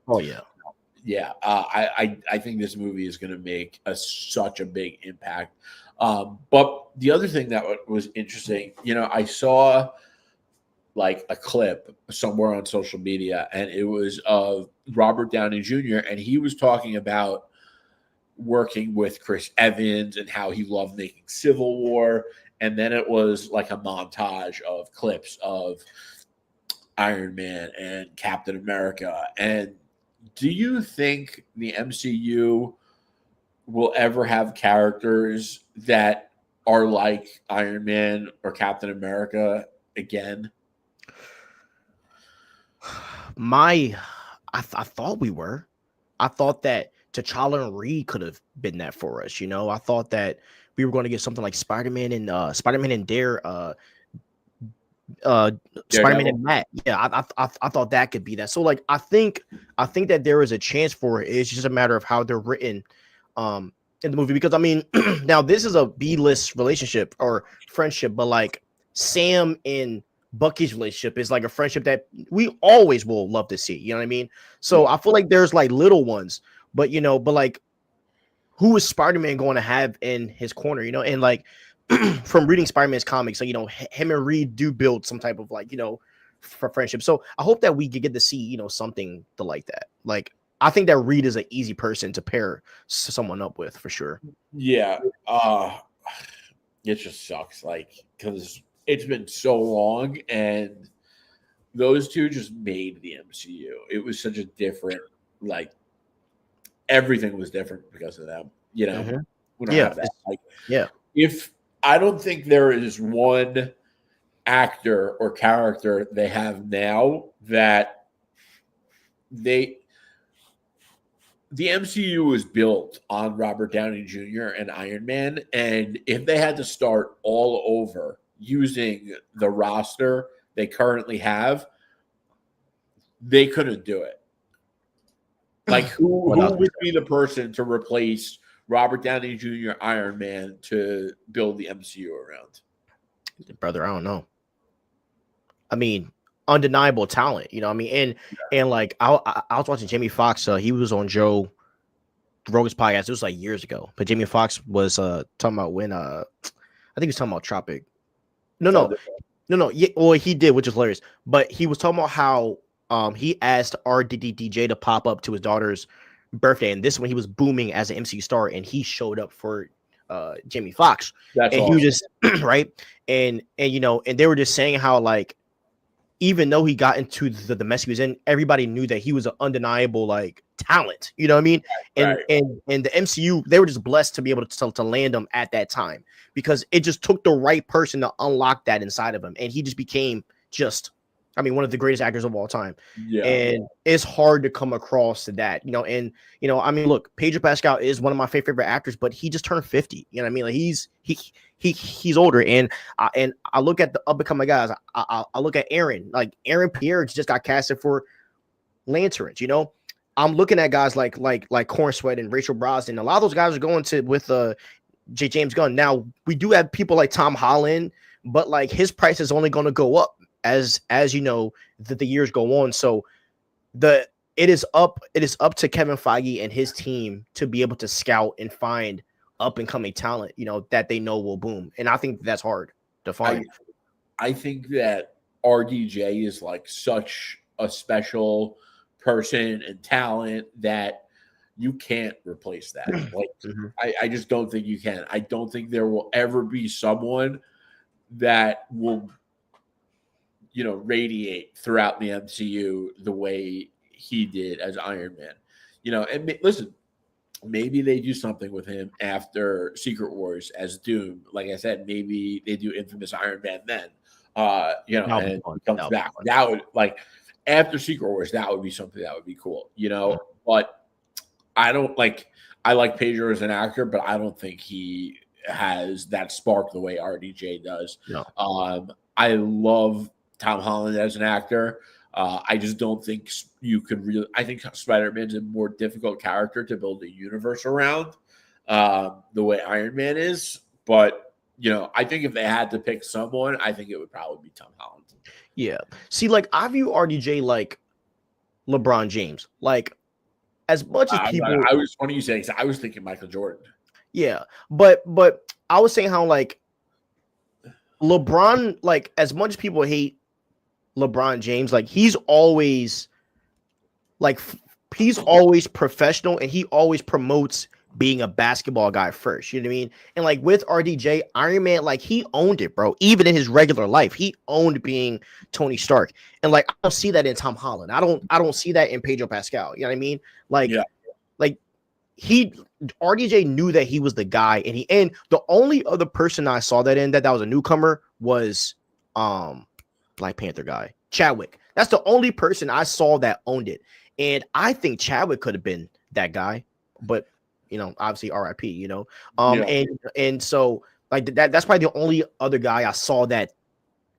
yeah, I think this movie is going to make such a big impact. But the other thing that was interesting, I saw like a clip somewhere on social media, and it was of Robert Downey Jr., and he was talking about working with Chris Evans and how he loved making Civil War. And then it was like a montage of clips of Iron Man and Captain America. And do you think the MCU will ever have characters that are like Iron Man or Captain America again? I thought we were. I thought that T'Challa and Reed could have been that for us. I thought that we were going to get something like Spider-Man and Spider-Man and Matt. Yeah, I thought that could be that. So like I think that there is a chance for it. It's just a matter of how they're written in the movie, because I mean now this is a B-list relationship or friendship, but like Sam and Bucky's relationship is like a friendship that we always will love to see. You know what I mean? So I feel like there's like little ones, but but like who is Spider-Man going to have in his corner? And like from reading Spider-Man's comics, like him and Reed do build some type of like for friendship. So I hope that we could get to see something to like that. Like I think that Reed is an easy person to pair someone up with for sure. Yeah, it just sucks, like because it's been so long, and those two just made the MCU. It was such a different, like everything was different because of them. We don't have that. Like, if I don't think there is one actor or character they have now that the MCU was built on Robert Downey Jr. and Iron Man, and if they had to start all over using the roster they currently have, they couldn't do it. Like who would be the person to replace Robert Downey Jr. Iron Man to build the MCU around? Brother, I don't know. I mean, undeniable talent, I mean, and like I was watching Jamie Foxx. He was on Joe Rogan's podcast. It was like years ago, but Jamie Foxx was talking about when I think he was talking about Tropic. No, no, Thunder. no. Yeah, well, he did, which is hilarious. But he was talking about how he asked RDDJ to pop up to his daughter's birthday, and this when he was booming as an MC star, and he showed up for Jamie Foxx, That's and he was awesome. just right, and you know, and they were just saying how like even though he got into the mess he was in, everybody knew that he was an undeniable like talent. You know what I mean? And Right. and the MCU, they were just blessed to be able to land him at that time because it just took the right person to unlock that inside of him, and he just became just, I mean, one of the greatest actors of all time. Yeah. And it's hard to come across to that, you know. And you know, I mean, look, Pedro Pascal is one of my favorite actors, but he just turned 50. You know what I mean? Like he's older, and I look at the up and coming guys. I look at Aaron, like Aaron Pierre just got casted for Lanterns. You know, I'm looking at guys like Corn Sweat and Rachel Brosnan. A lot of those guys are going to with J. James Gunn. Now we do have people like Tom Holland, but like his price is only going to go up as you know the years go on. So it is up to Kevin Feige and his team to be able to scout and find up and coming talent, you know, that they know will boom. And I think that's hard to find. I think that RDJ is like such a special person and talent that you can't replace that. Like, I just don't think you can. I don't think there will ever be someone that will, you know, radiate throughout the MCU the way he did as Iron Man. You know, and listen, maybe they do something with him after Secret Wars as Doom. Like I said, maybe they do Infamous Iron Man then. You know, and he comes back. That would, like, after Secret Wars, that would be something that would be cool, you know. But I like Pedro as an actor, but I don't think he has that spark the way RDJ does. No. I love Tom Holland as an actor. I just don't think you could really. I think Spider-Man's a more difficult character to build a universe around the way Iron Man is. But, you know, I think if they had to pick someone, I think it would probably be Tom Holland. Yeah. See, like, I view RDJ like LeBron James. Like, as much as people. I was funny you say, I was thinking Michael Jordan. Yeah. But I was saying how, like, LeBron, like, as much as people hate LeBron James, like, he's always professional, and he always promotes being a basketball guy first. You know what I mean? And like with RDJ, Iron Man, like, he owned it, bro. Even in his regular life, he owned being Tony Stark. And like, I don't see that in Tom Holland. I don't see that in Pedro Pascal. You know what I mean? Like, yeah. like RDJ knew that he was the guy, and the only other person I saw that in that was a newcomer was Black Panther guy, Chadwick. That's the only person I saw that owned it. And I think Chadwick could have been that guy, but you know, obviously RIP, you know. And so like that's probably the only other guy I saw that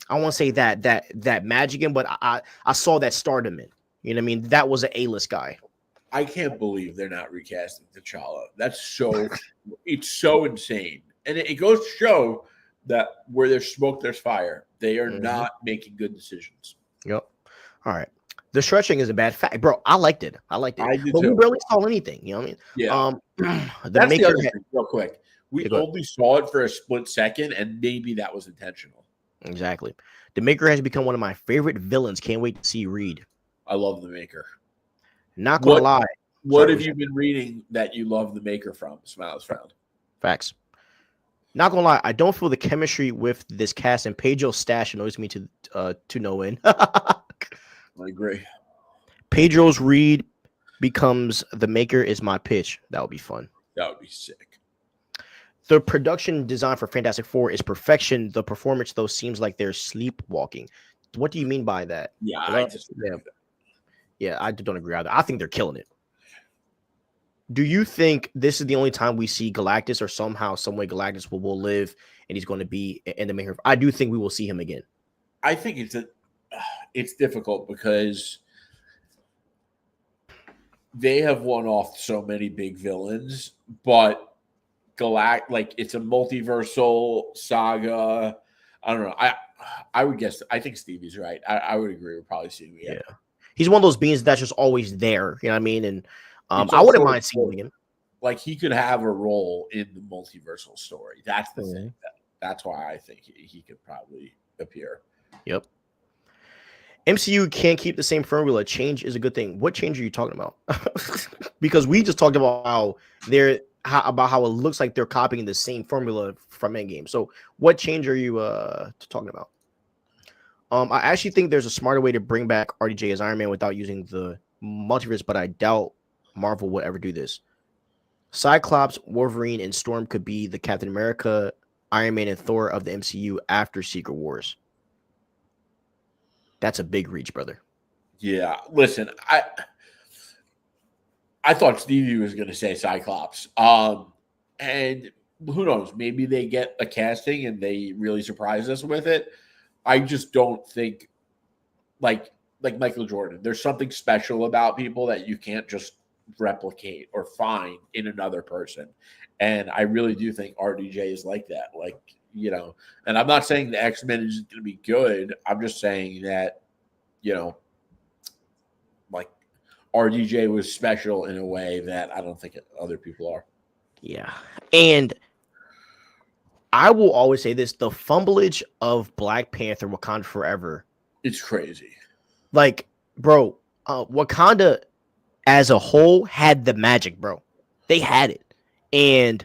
I won't say that magic in, but I saw that stardom in. You know what I mean? That was an A-list guy. I can't believe they're not recasting T'Challa. That's so it's so insane. And it goes to show that where there's smoke, there's fire. They are not making good decisions. Yep. All right. The stretching is a bad fact, bro. I liked it. I did but too. we barely saw anything. You know what I mean? Yeah. That's the other thing, real quick. We only saw it for a split second, and maybe that was intentional. Exactly. The Maker has become one of my favorite villains. Can't wait to see you read. I love the Maker. Not gonna lie. What have you been reading that you love the Maker from? Smiles frowned. Facts. Not gonna lie, I don't feel the chemistry with this cast, and Pedro's stash annoys me to no end. I agree. Pedro's read becomes the Maker is my pitch. That would be fun. That would be sick. The production design for Fantastic Four is perfection. The performance, though, seems like they're sleepwalking. What do you mean by that? Yeah, I don't agree either. I think they're killing it. Do you think this is the only time we see Galactus, or somehow, some way Galactus will live and he's going to be in the Maker? I do think we will see him again. I think it's difficult because they have won off so many big villains, but it's a multiversal saga. I don't know. I would guess. I think Stevie's right. I would agree. We're probably seeing him again. Yeah, he's one of those beings that's just always there. You know what I mean? And I wouldn't mind seeing him again. Like, he could have a role in the multiversal story. That's the thing. that's why I think he could probably appear. Yep. MCU can't keep the same formula. Change is a good thing. What change are you talking about? Because we just talked about how it looks like they're copying the same formula from Endgame. So what change are you talking about? I actually think there's a smarter way to bring back RDJ as Iron Man without using the multiverse, but I doubt Marvel would ever do this. Cyclops, Wolverine, and Storm could be the Captain America, Iron Man, and Thor of the MCU after Secret Wars. That's a big reach, brother. Yeah, listen, I thought Stevie was going to say Cyclops, and who knows? Maybe they get a casting and they really surprise us with it. I just don't think like Michael Jordan. There's something special about people that you can't just replicate or find in another person, and I really do think RDJ is like that. Like, you know, and I'm not saying the X-Men is going to be good. I'm just saying that, you know, like RDJ was special in a way that I don't think other people are. Yeah. And I will always say this, the fumblage of Black Panther Wakanda Forever. It's crazy. Like, bro, Wakanda as a whole had the magic, bro. They had it. And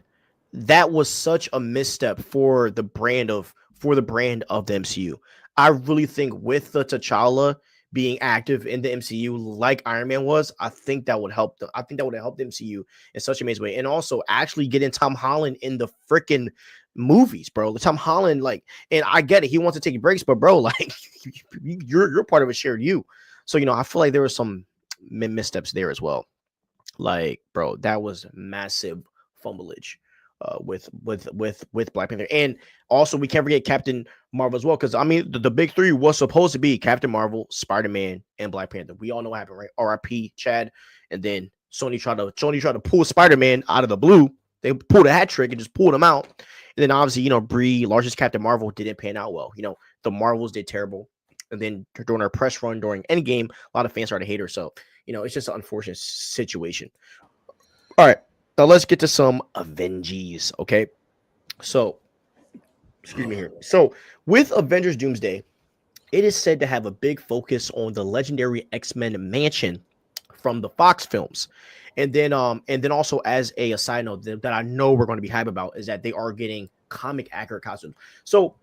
that was such a misstep for the brand of the MCU. I really think with the T'Challa being active in the MCU like Iron Man was, I think that would help them. I think that would have helped the MCU in such an amazing way. And also actually getting Tom Holland in the freaking movies, bro. Tom Holland, like, and I get it, he wants to take breaks, but bro, like, you're part of a shared you. So, you know, I feel like there were some missteps there as well. Like, bro, that was massive fumblage with Black Panther. And also we can't forget Captain Marvel as well, because I mean the big three was supposed to be Captain Marvel, Spider-Man, and Black Panther. We all know what happened, right? RIP Chad. And then Sony tried to pull Spider-Man out of the blue. They pulled a hat trick and just pulled him out. And then obviously, you know, Brie Large's Captain Marvel didn't pan out well. You know, the Marvels did terrible. And then during our press run during Endgame, a lot of fans started to hate her. So, you know, it's just an unfortunate situation. All right, now let's get to some Avengers, okay? So, excuse me here. So, with Avengers Doomsday, it is said to have a big focus on the legendary X-Men mansion from the Fox films. And then also as a side note that I know we're going to be hype about is that they are getting comic accurate costumes. So,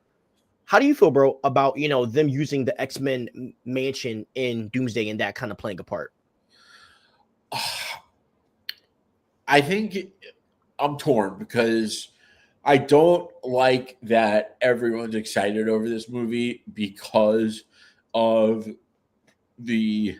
how do you feel, bro, about, you know, them using the X-Men mansion in Doomsday and that kind of playing a part? I think I'm torn because I don't like that everyone's excited over this movie because of the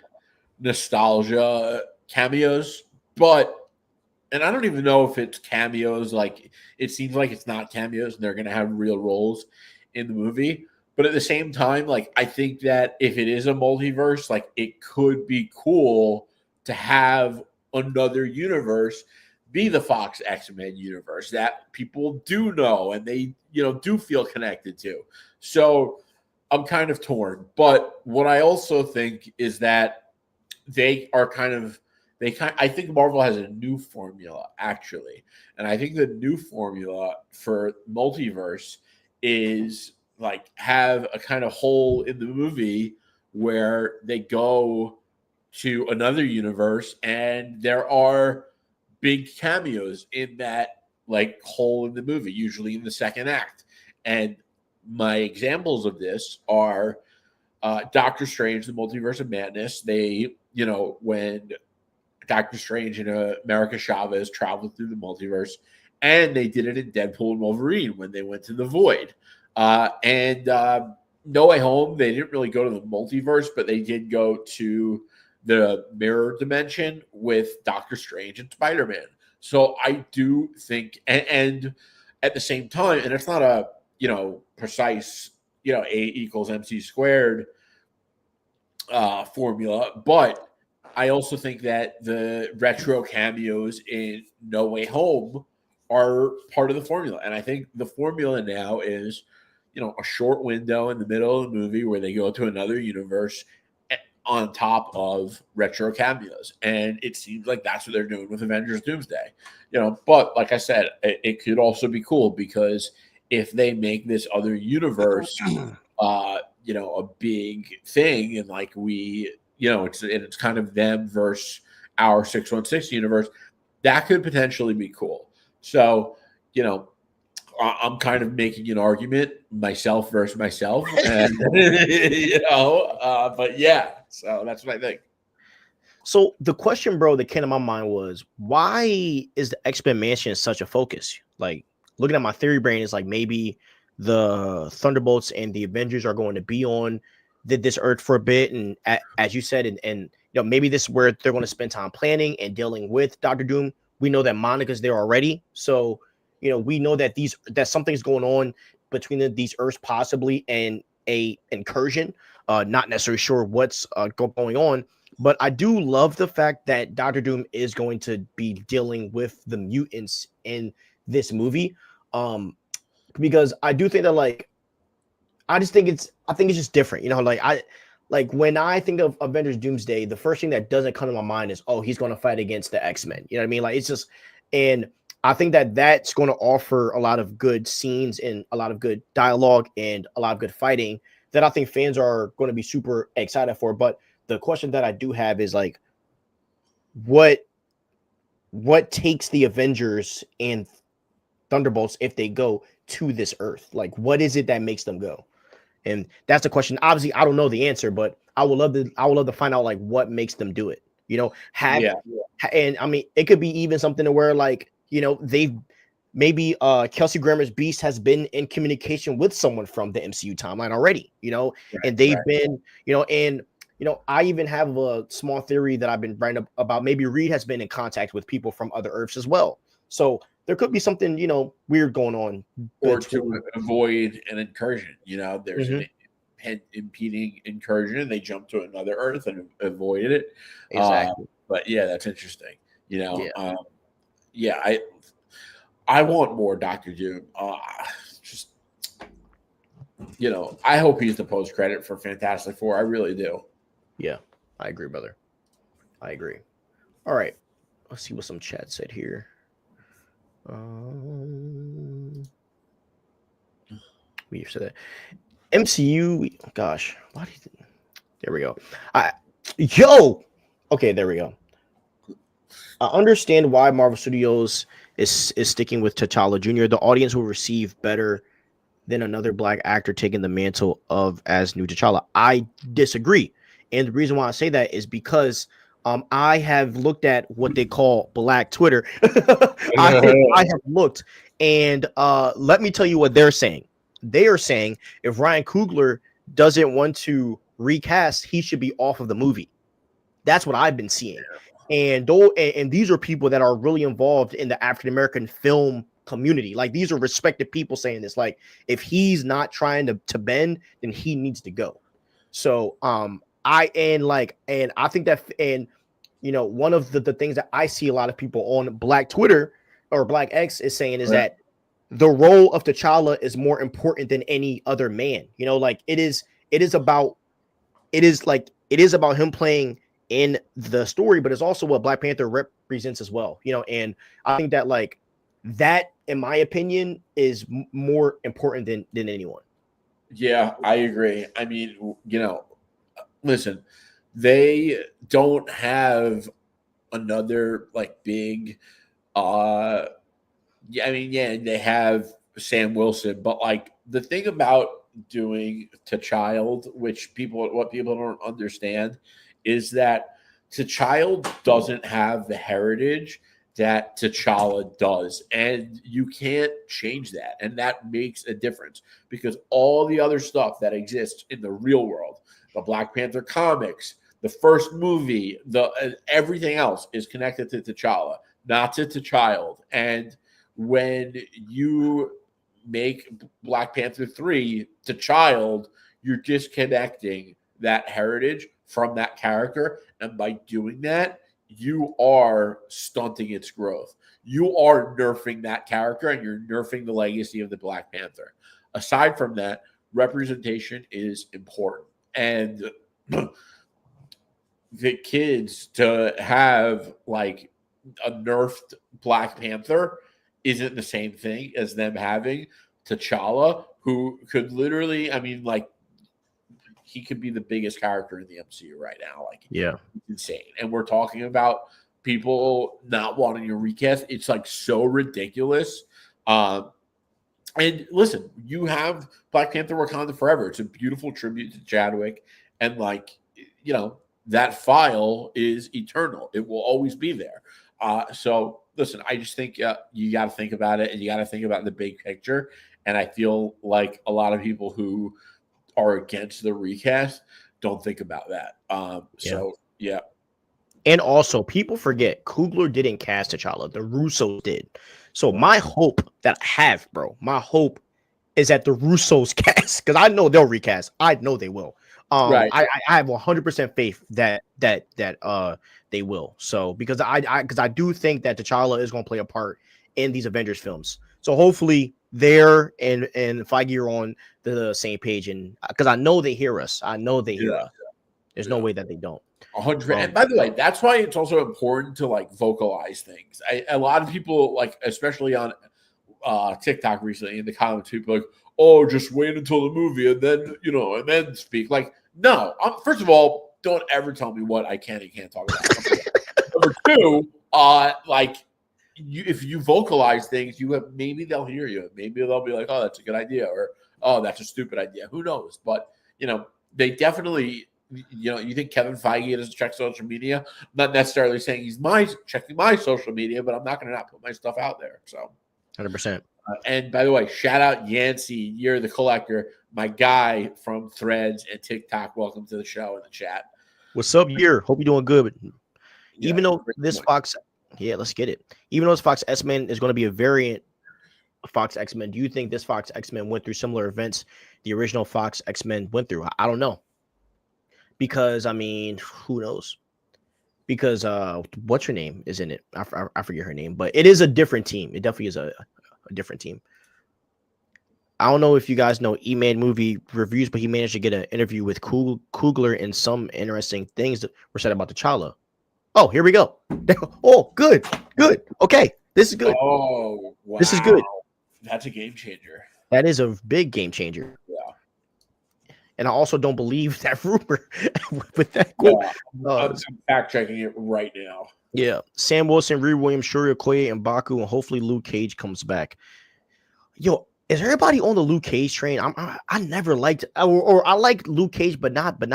nostalgia cameos, and I don't even know if it's cameos. Like, it seems like it's not cameos and they're going to have real roles in the movie. But at the same time, like, I think that if it is a multiverse, like, it could be cool to have another universe be the Fox X-Men universe that people do know and they, you know, do feel connected to. So I'm kind of torn. But what I also think is that I think Marvel has a new formula, actually. And I think the new formula for multiverse is like have a kind of hole in the movie where they go to another universe and there are big cameos in that like hole in the movie, usually in the second act. And my examples of this are Doctor Strange, the Multiverse of Madness. They, you know, when Doctor Strange and America Chavez traveled through the multiverse, and they did it in Deadpool and Wolverine when they went to the Void. And No Way Home, they didn't really go to the multiverse, but they did go to the mirror dimension with Doctor Strange and Spider-Man. So I do think, and at the same time, and it's not a, you know, precise, you know, A equals MC squared formula, but I also think that the retro cameos in No Way Home are part of the formula. And I think the formula now is, you know, a short window in the middle of the movie where they go to another universe on top of retro cameos. And it seems like that's what they're doing with Avengers Doomsday. You know, but like I said, it could also be cool because if they make this other universe, a big thing, and like it's kind of them versus our 616 universe, that could potentially be cool. So, I'm kind of making an argument myself versus myself, and but yeah, so that's what I think. So the question, bro, that came to my mind was, why is the X-Men Mansion such a focus? Like, looking at my theory brain is like, maybe the Thunderbolts and the Avengers are going to be on this Earth for a bit, and as you said, and maybe this is where they're going to spend time planning and dealing with Doctor Doom. We know that Monica's there already, so we know that something's going on between these Earths possibly, and a incursion. Not necessarily sure what's going on. But I do love the fact that Doctor Doom is going to be dealing with the mutants in this movie. Because I do think that, like, I think it's just different. Like when I think of Avengers Doomsday, the first thing that doesn't come to my mind is, oh, he's going to fight against the X-Men. You know what I mean? Like, it's just, and I think that that's going to offer a lot of good scenes and a lot of good dialogue and a lot of good fighting that I think fans are going to be super excited for. But the question that I do have is, like, what takes the Avengers and Thunderbolts if they go to this Earth? Like, what is it that makes them go? And that's the question. Obviously, I don't know the answer, but I would love to find out, like, what makes them do it. And I mean, it could be even something to where, like, they've maybe Kelsey Grammer's Beast has been in communication with someone from the MCU timeline already, and they've been, and I even have a small theory that I've been writing up about. Maybe Reed has been in contact with people from other Earths as well. So there could be something, weird going on. Or to avoid an incursion. There's an impeding incursion. They jump to another Earth and avoided it. Exactly. But yeah, that's interesting. I want more Doctor Doom. I hope he's the post credit for Fantastic Four. I really do. Yeah, I agree, brother. I agree. All right, let's see what some chat said here. We said that MCU. Gosh, why did? There we go. Okay, there we go. I understand why Marvel Studios is sticking with T'Challa Jr. The audience will receive better than another black actor taking the mantle of as new T'Challa. I disagree, and the reason why I say that is because I have looked at what they call Black Twitter. I have looked, and let me tell you what they're saying. They are saying if Ryan Coogler doesn't want to recast, he should be off of the movie. That's what I've been seeing. And these are people that are really involved in the African American film community. Like, these are respected people saying this. Like, if he's not trying to bend, then he needs to go. So I think that, and one of the things that I see a lot of people on Black Twitter or Black X is saying is that the role of T'Challa is more important than any other man. Like, it is about him playing in the story, but it's also what Black Panther represents as well. And I think that, like, that, in my opinion, is more important than anyone. Yeah, I agree. I mean, listen, they don't have another, like, big they have Sam Wilson, but, like, the thing about doing T'Challa, what people don't understand is that T'Challa doesn't have the heritage that T'Challa does, and you can't change that, and that makes a difference because all the other stuff that exists in the real world, the Black Panther comics, the first movie, everything else is connected to T'Challa, not to T'Challa. And when you make Black Panther 3 T'Challa, you're disconnecting that heritage from that character, and by doing that, you are stunting its growth. You are nerfing that character, and you're nerfing the legacy of the Black Panther. Aside from that, representation is important. And the kids to have, like, a nerfed Black Panther isn't the same thing as them having T'Challa, who could literally, I mean, like, he could be the biggest character in the MCU right now. Like, Yeah. it's insane. And we're talking about people not wanting to recast. It's like so ridiculous. And listen, you have Black Panther Wakanda Forever. It's a beautiful tribute to Chadwick. And like, that file is eternal. It will always be there. So listen, I just think you got to think about it, and you got to think about the big picture. And I feel like a lot of people who are against the recast don't think about that. So yeah. And also, people forget Coogler didn't cast T'Challa. The Russos did. So my hope that I have, bro, my hope is that the Russos cast, because I know they'll recast. I know they will. Right. I have 100% faith that they will. So because I do think that T'Challa is going to play a part in these Avengers films. So hopefully they're and Feige are on the same page, and because I know they hear us. I know they hear us. There's no way that they don't. 100. And by the way, that's why it's also important to like vocalize things. A lot of people, like especially on TikTok recently in the comments, people are like, "Oh, just wait until the movie and then and then speak." Like, no. First of all, don't ever tell me what I can and can't talk about. Number two, like. If you vocalize things, maybe they'll hear you. Maybe they'll be like, "Oh, that's a good idea," or "Oh, that's a stupid idea." Who knows? But they definitely. You think Kevin Feige doesn't check social media? I'm not necessarily saying he's checking my social media, but I'm not going to not put my stuff out there. So, 100%. And by the way, shout out Yancey, you're the collector, my guy from Threads and TikTok. Welcome to the show in the chat. What's up, year? Hope you're doing good. Even though this Fox. Yeah, let's get it. Even though this Fox X-Men is going to be a variant of Fox X-Men, do you think this Fox X-Men went through similar events the original Fox X-Men went through? I don't know. Because, I mean, who knows? Because what's her name is in it? I forget her name, but it is a different team. It definitely is a different team. I don't know if you guys know E-Man movie reviews, but he managed to get an interview with Coogler, and some interesting things that were said about T'Challa. Oh, here we go. Oh, good. Okay, this is good. Oh, wow. This is good. That's a game changer. That is a big game changer. Yeah. And I also don't believe that rumor with that quote. I'm fact checking it right now. Yeah. Sam Wilson, Riri Williams, Shuri Okoye, and Baku, and hopefully Luke Cage comes back. Yo, is everybody on the Luke Cage train? I never liked or I like Luke Cage, but not the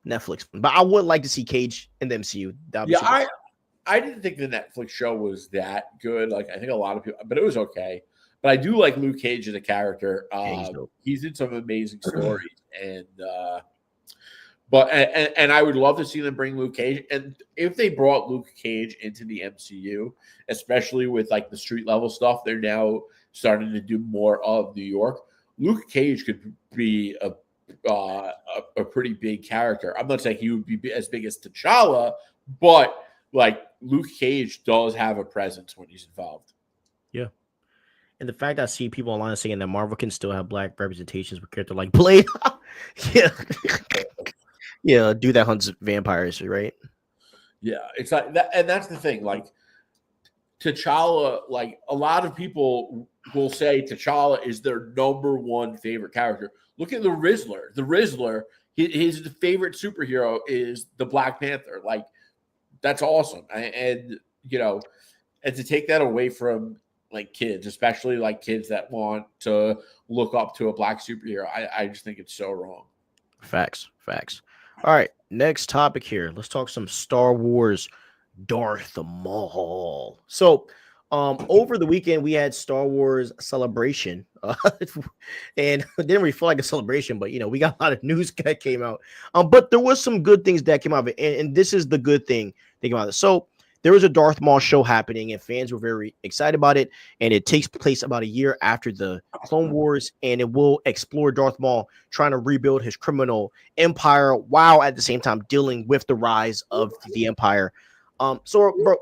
Netflix one. But I would like to see Cage in the MCU. I didn't think the Netflix show was that good. Like, I think a lot of people, but it was okay. But I do like Luke Cage as a character. He's in some amazing stories, and I would love to see them bring Luke Cage. And if they brought Luke Cage into the MCU, especially with like the street level stuff, they're now starting to do more of New York. Luke Cage could be a pretty big character. I'm not saying he would be as big as T'Challa, but like Luke Cage does have a presence when he's involved. Yeah. And the fact that I see people online saying that Marvel can still have black representations with character like Blade. Yeah. Yeah, dude that hunts vampires, right? Yeah, it's like that, and that's the thing. Like T'Challa, like a lot of people will say T'Challa is their number one favorite character. Look at the Riddler. The Riddler, his favorite superhero is the Black Panther. Like, that's awesome. And to take that away from like kids, especially like kids that want to look up to a black superhero, I just think it's so wrong. Facts. All right, next topic here. Let's talk some Star Wars Darth Maul. So, over the weekend we had Star Wars Celebration, and it didn't really feel like a celebration, but we got a lot of news that came out. But there was some good things that came out of it, and this is the good thing about it. So there was a Darth Maul show happening, and fans were very excited about it. And it takes place about a year after the Clone Wars, and it will explore Darth Maul trying to rebuild his criminal empire while at the same time dealing with the rise of the Empire. So, bro,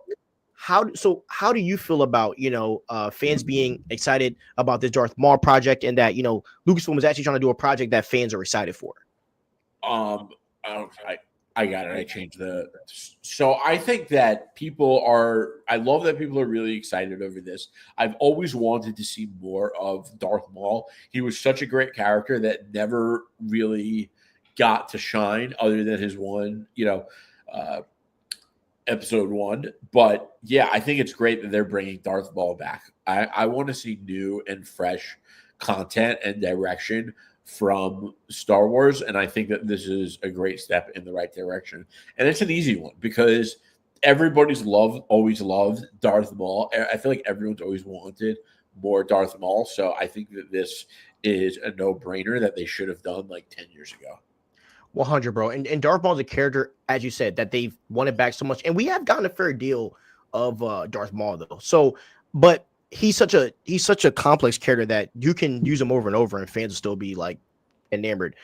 how do you feel about fans being excited about this Darth Maul project, and that Lucasfilm is actually trying to do a project that fans are excited for? I got it. I changed the. So I think that I love that people are really excited over this. I've always wanted to see more of Darth Maul. He was such a great character that never really got to shine other than his one, uh, episode one. But yeah, I think it's great that they're bringing Darth Maul back. I want to see new and fresh content and direction from Star Wars, and I think that this is a great step in the right direction. And it's an easy one because always loved Darth Maul. I feel like everyone's always wanted more Darth Maul, so I think that this is a no-brainer that they should have done like 10 years ago. 100, bro. And Darth Maul's a character, as you said, that they've wanted back so much, and we have gotten a fair deal of Darth Maul though. So, but he's such a complex character that you can use him over and over, and fans will still be like enamored.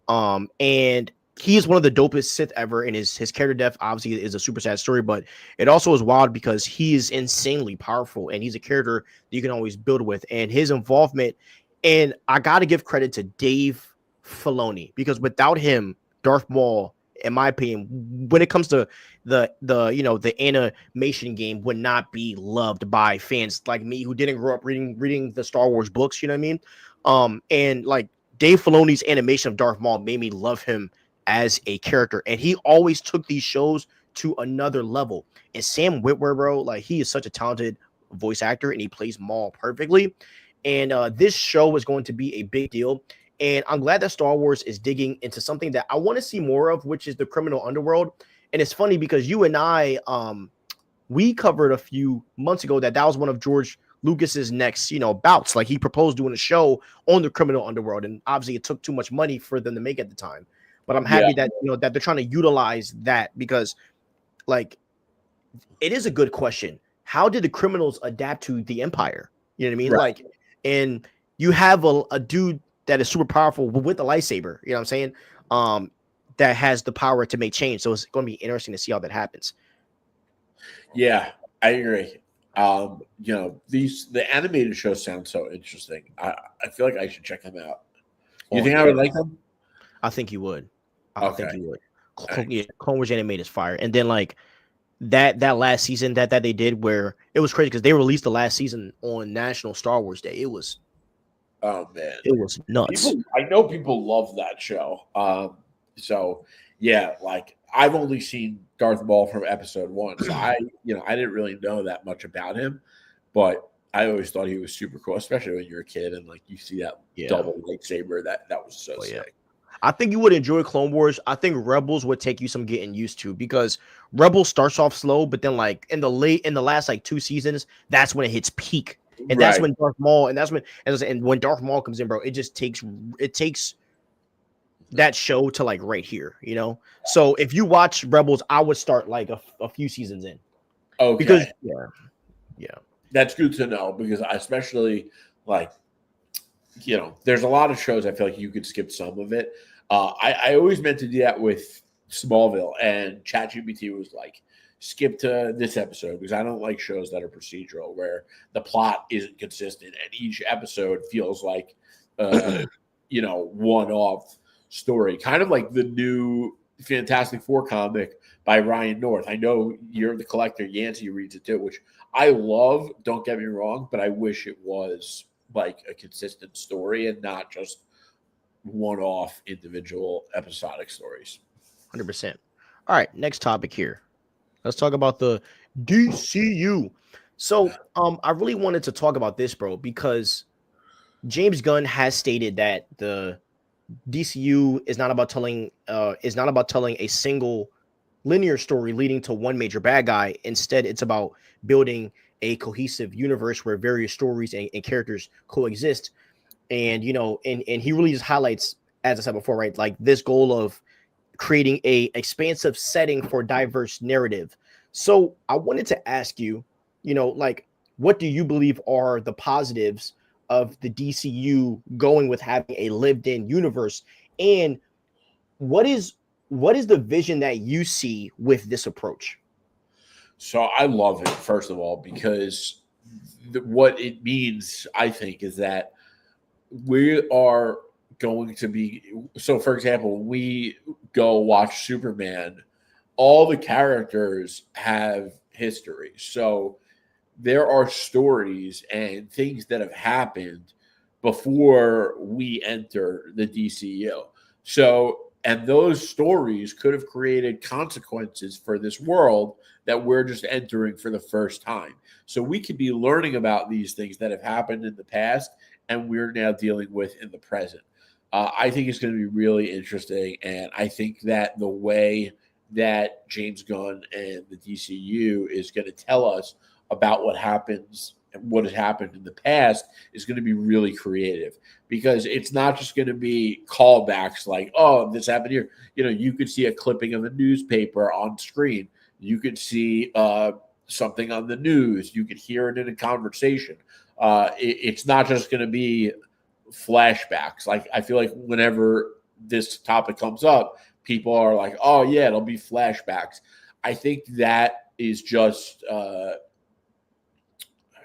And he is one of the dopest Sith ever, and his character death obviously is a super sad story, but it also is wild because he is insanely powerful, and he's a character that you can always build with, and his involvement. And I got to give credit to Dave Filoni because without him, Darth Maul, in my opinion, when it comes to the animation game, would not be loved by fans like me who didn't grow up reading the Star Wars books. You know what I mean? And like Dave Filoni's animation of Darth Maul made me love him as a character, and he always took these shows to another level. And Sam Witwer, bro, like he is such a talented voice actor, and he plays Maul perfectly. And this show is going to be a big deal. And I'm glad that Star Wars is digging into something that I want to see more of, which is the criminal underworld. And it's funny because you and I, we covered a few months ago that was one of George Lucas's next, bouts. Like he proposed doing a show on the criminal underworld, and obviously it took too much money for them to make at the time. But I'm happy that that they're trying to utilize that because, like, it is a good question. How did the criminals adapt to the Empire? You know what I mean? Right. Like, and you have a dude that is super powerful with the lightsaber, you know what I'm saying? That has the power to make change. So it's going to be interesting to see how that happens. Yeah, I agree. The animated shows sound so interesting. I feel like I should check them out. You think I would like them? I think you would. I think you would. Right. Clone Wars animated is fire. And then like that last season that they did where it was crazy because they released the last season on National Star Wars Day. It was it was nuts. I know people love that show. So yeah, like I've only seen Darth Maul from episode 1. So I didn't really know that much about him, but I always thought he was super cool, especially when you're a kid and like you see that double lightsaber. That was so sick. I think you would enjoy Clone Wars. I think Rebels would take you some getting used to because Rebels starts off slow, but then like in the last like 2 seasons, that's when it hits peak. And that's when Darth Maul, and when Darth Maul comes in, bro, it takes that show to like right here, So if you watch Rebels, I would start like a few seasons in. Okay. Because that's good to know because I especially like, there's a lot of shows I feel like you could skip some of it. I always meant to do that with Smallville, and ChatGPT was like, skip to this episode because I don't like shows that are procedural where the plot isn't consistent and each episode feels like one-off story, kind of like the new Fantastic Four comic by Ryan North. I know you're the collector, Yancey reads it too, which I love, don't get me wrong, but I wish it was like a consistent story and not just one-off individual episodic stories. 100%. All right, next topic here. Let's talk about the DCU. So, I really wanted to talk about this, bro, because James Gunn has stated that the DCU is not about telling a single linear story leading to one major bad guy. Instead, it's about building a cohesive universe where various stories and characters coexist. And and he really just highlights, as I said before, right, like this goal of creating a expansive setting for diverse narrative. So I wanted to ask you, like, what do you believe are the positives of the DCU going with having a lived-in universe, and what is the vision that you see with this approach? So I love it, first of all, because what it means, I think, is that we are going to be so. For example, we go watch Superman. All the characters have history, so there are stories and things that have happened before we enter the DCU. So, and those stories could have created consequences for this world that we're just entering for the first time. So we could be learning about these things that have happened in the past and we're now dealing with in the present. I think it's going to be really interesting. And I think that the way that James Gunn and the DCU is going to tell us about what happens and what has happened in the past is going to be really creative, because it's not just going to be callbacks like, oh, this happened here. You know, you could see a clipping of a newspaper on screen. You could see something on the news. You could hear it in a conversation. It's not just going to be flashbacks. Like, I feel like whenever this topic comes up, people are like, oh, yeah, it'll be flashbacks. I think that is just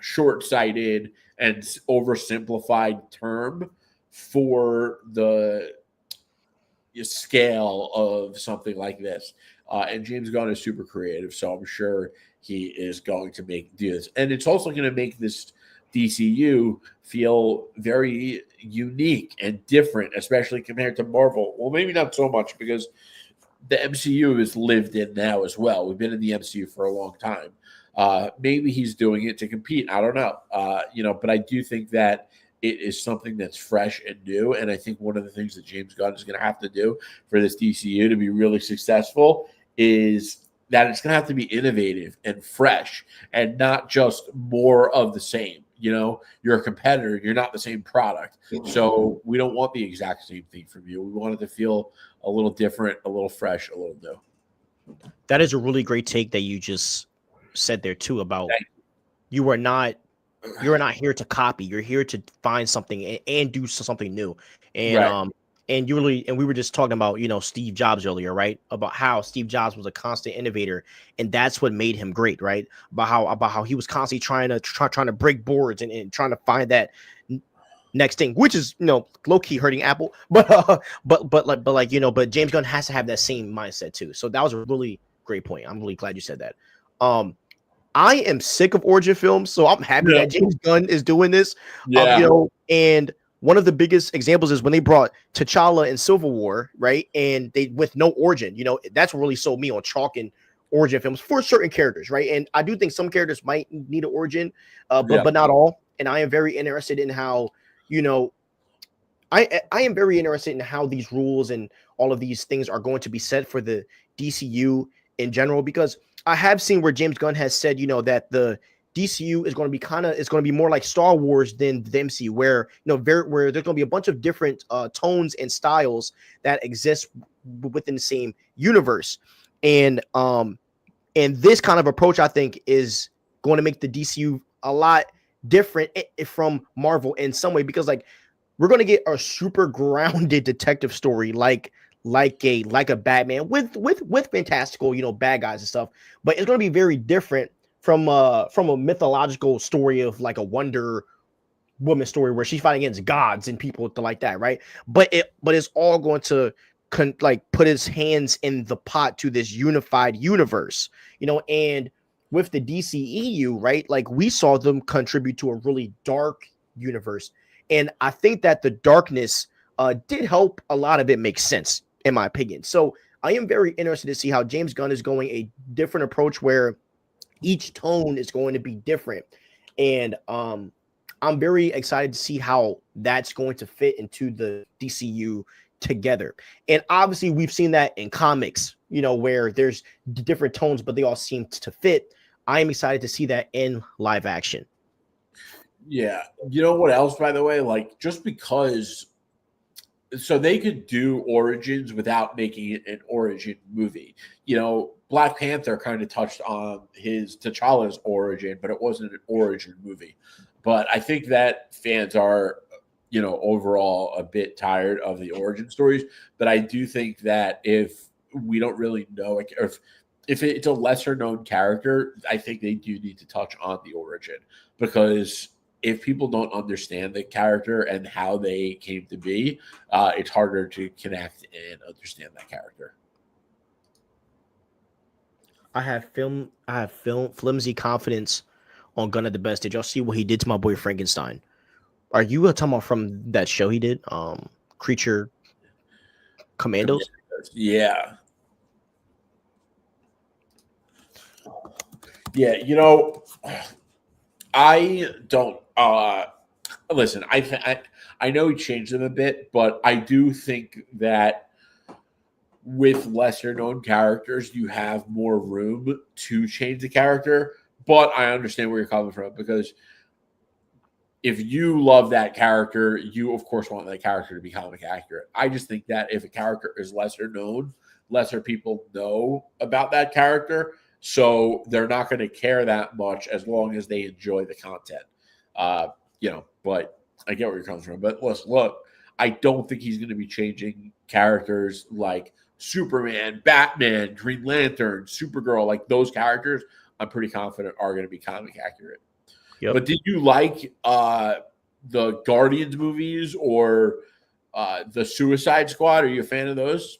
short-sighted and oversimplified term for the scale of something like this. And James Gunn is super creative, so I'm sure he is going to do this. And it's also going to make this DCU feel very unique and different, especially compared to Marvel. Well, maybe not so much, because the MCU is lived in now as well. We've been in the MCU for a long time. Maybe he's doing it to compete. I don't know. But I do think that it is something that's fresh and new. And I think one of the things that James Gunn is going to have to do for this DCU to be really successful is that it's going to have to be innovative and fresh and not just more of the same. You know, you're a competitor, you're not the same product. So we don't want the exact same thing from you. We want it to feel a little different, a little fresh, a little new. That is a really great take that you just said there too, about you are not here to copy. You're here to find something and do something new. And right. And we were just talking about, Steve Jobs earlier, right? About how Steve Jobs was a constant innovator, and that's what made him great, right? About how he was constantly trying to break boards and trying to find that next thing, which is, low key hurting Apple, but James Gunn has to have that same mindset too. So that was a really great point. I'm really glad you said that. I am sick of origin films, so I'm happy that James Gunn is doing this. And one of the biggest examples is when they brought T'Challa in Civil War, right? And they, with no origin, that's what really sold me on chalking origin films for certain characters, right? And I do think some characters might need an origin, but not all. And I am very interested in how, I am very interested in how these rules and all of these things are going to be set for the DCU in general, because I have seen where James Gunn has said, that the DCU is going to be more like Star Wars than the MCU, where where there's going to be a bunch of different tones and styles that exist within the same universe, and this kind of approach, I think, is going to make the DCU a lot different from Marvel in some way, because we're going to get a super grounded detective story like a Batman with fantastical bad guys and stuff, but it's going to be very different from a mythological story of like a Wonder Woman story where she's fighting against gods and people like that, right? But it's all going to put his hands in the pot to this unified universe, and with the DCEU, right? Like, we saw them contribute to a really dark universe, and I think that the darkness did help a lot of it make sense, in my opinion. So I am very interested to see how James Gunn is going a different approach where each tone is going to be different. And I'm very excited to see how that's going to fit into the DCU together. And obviously we've seen that in comics, where there's different tones, but they all seem to fit. I am excited to see that in live action. Yeah. You know what else, by the way? Like, just because, so they could do origins without making it an origin movie. Black Panther kind of touched on his T'Challa's origin, but it wasn't an origin movie. But I think that fans are, overall a bit tired of the origin stories. But I do think that if we don't really know, or if it's a lesser known character, I think they do need to touch on the origin, because if people don't understand the character and how they came to be, it's harder to connect and understand that character. I have film flimsy confidence on Gunn at the best. Did y'all see what he did to my boy Frankenstein? Are you talking about from that show he did? Creature Commandos? Yeah. Yeah, you know, I don't listen, I know he changed them a bit, but I do think that with lesser known characters, you have more room to change the character. But I understand where you're coming from, because if you love that character, you of course want that character to be comic accurate. I just think that if a character is lesser known, lesser people know about that character, so they're not going to care that much as long as they enjoy the content. But I get where you're coming from. But listen, look, I don't think he's going to be changing characters like Superman, Batman, Green Lantern, Supergirl, like those characters. I'm pretty confident are going to be comic accurate. Yep. But did you like the Guardians movies or the Suicide Squad? Are you a fan of those?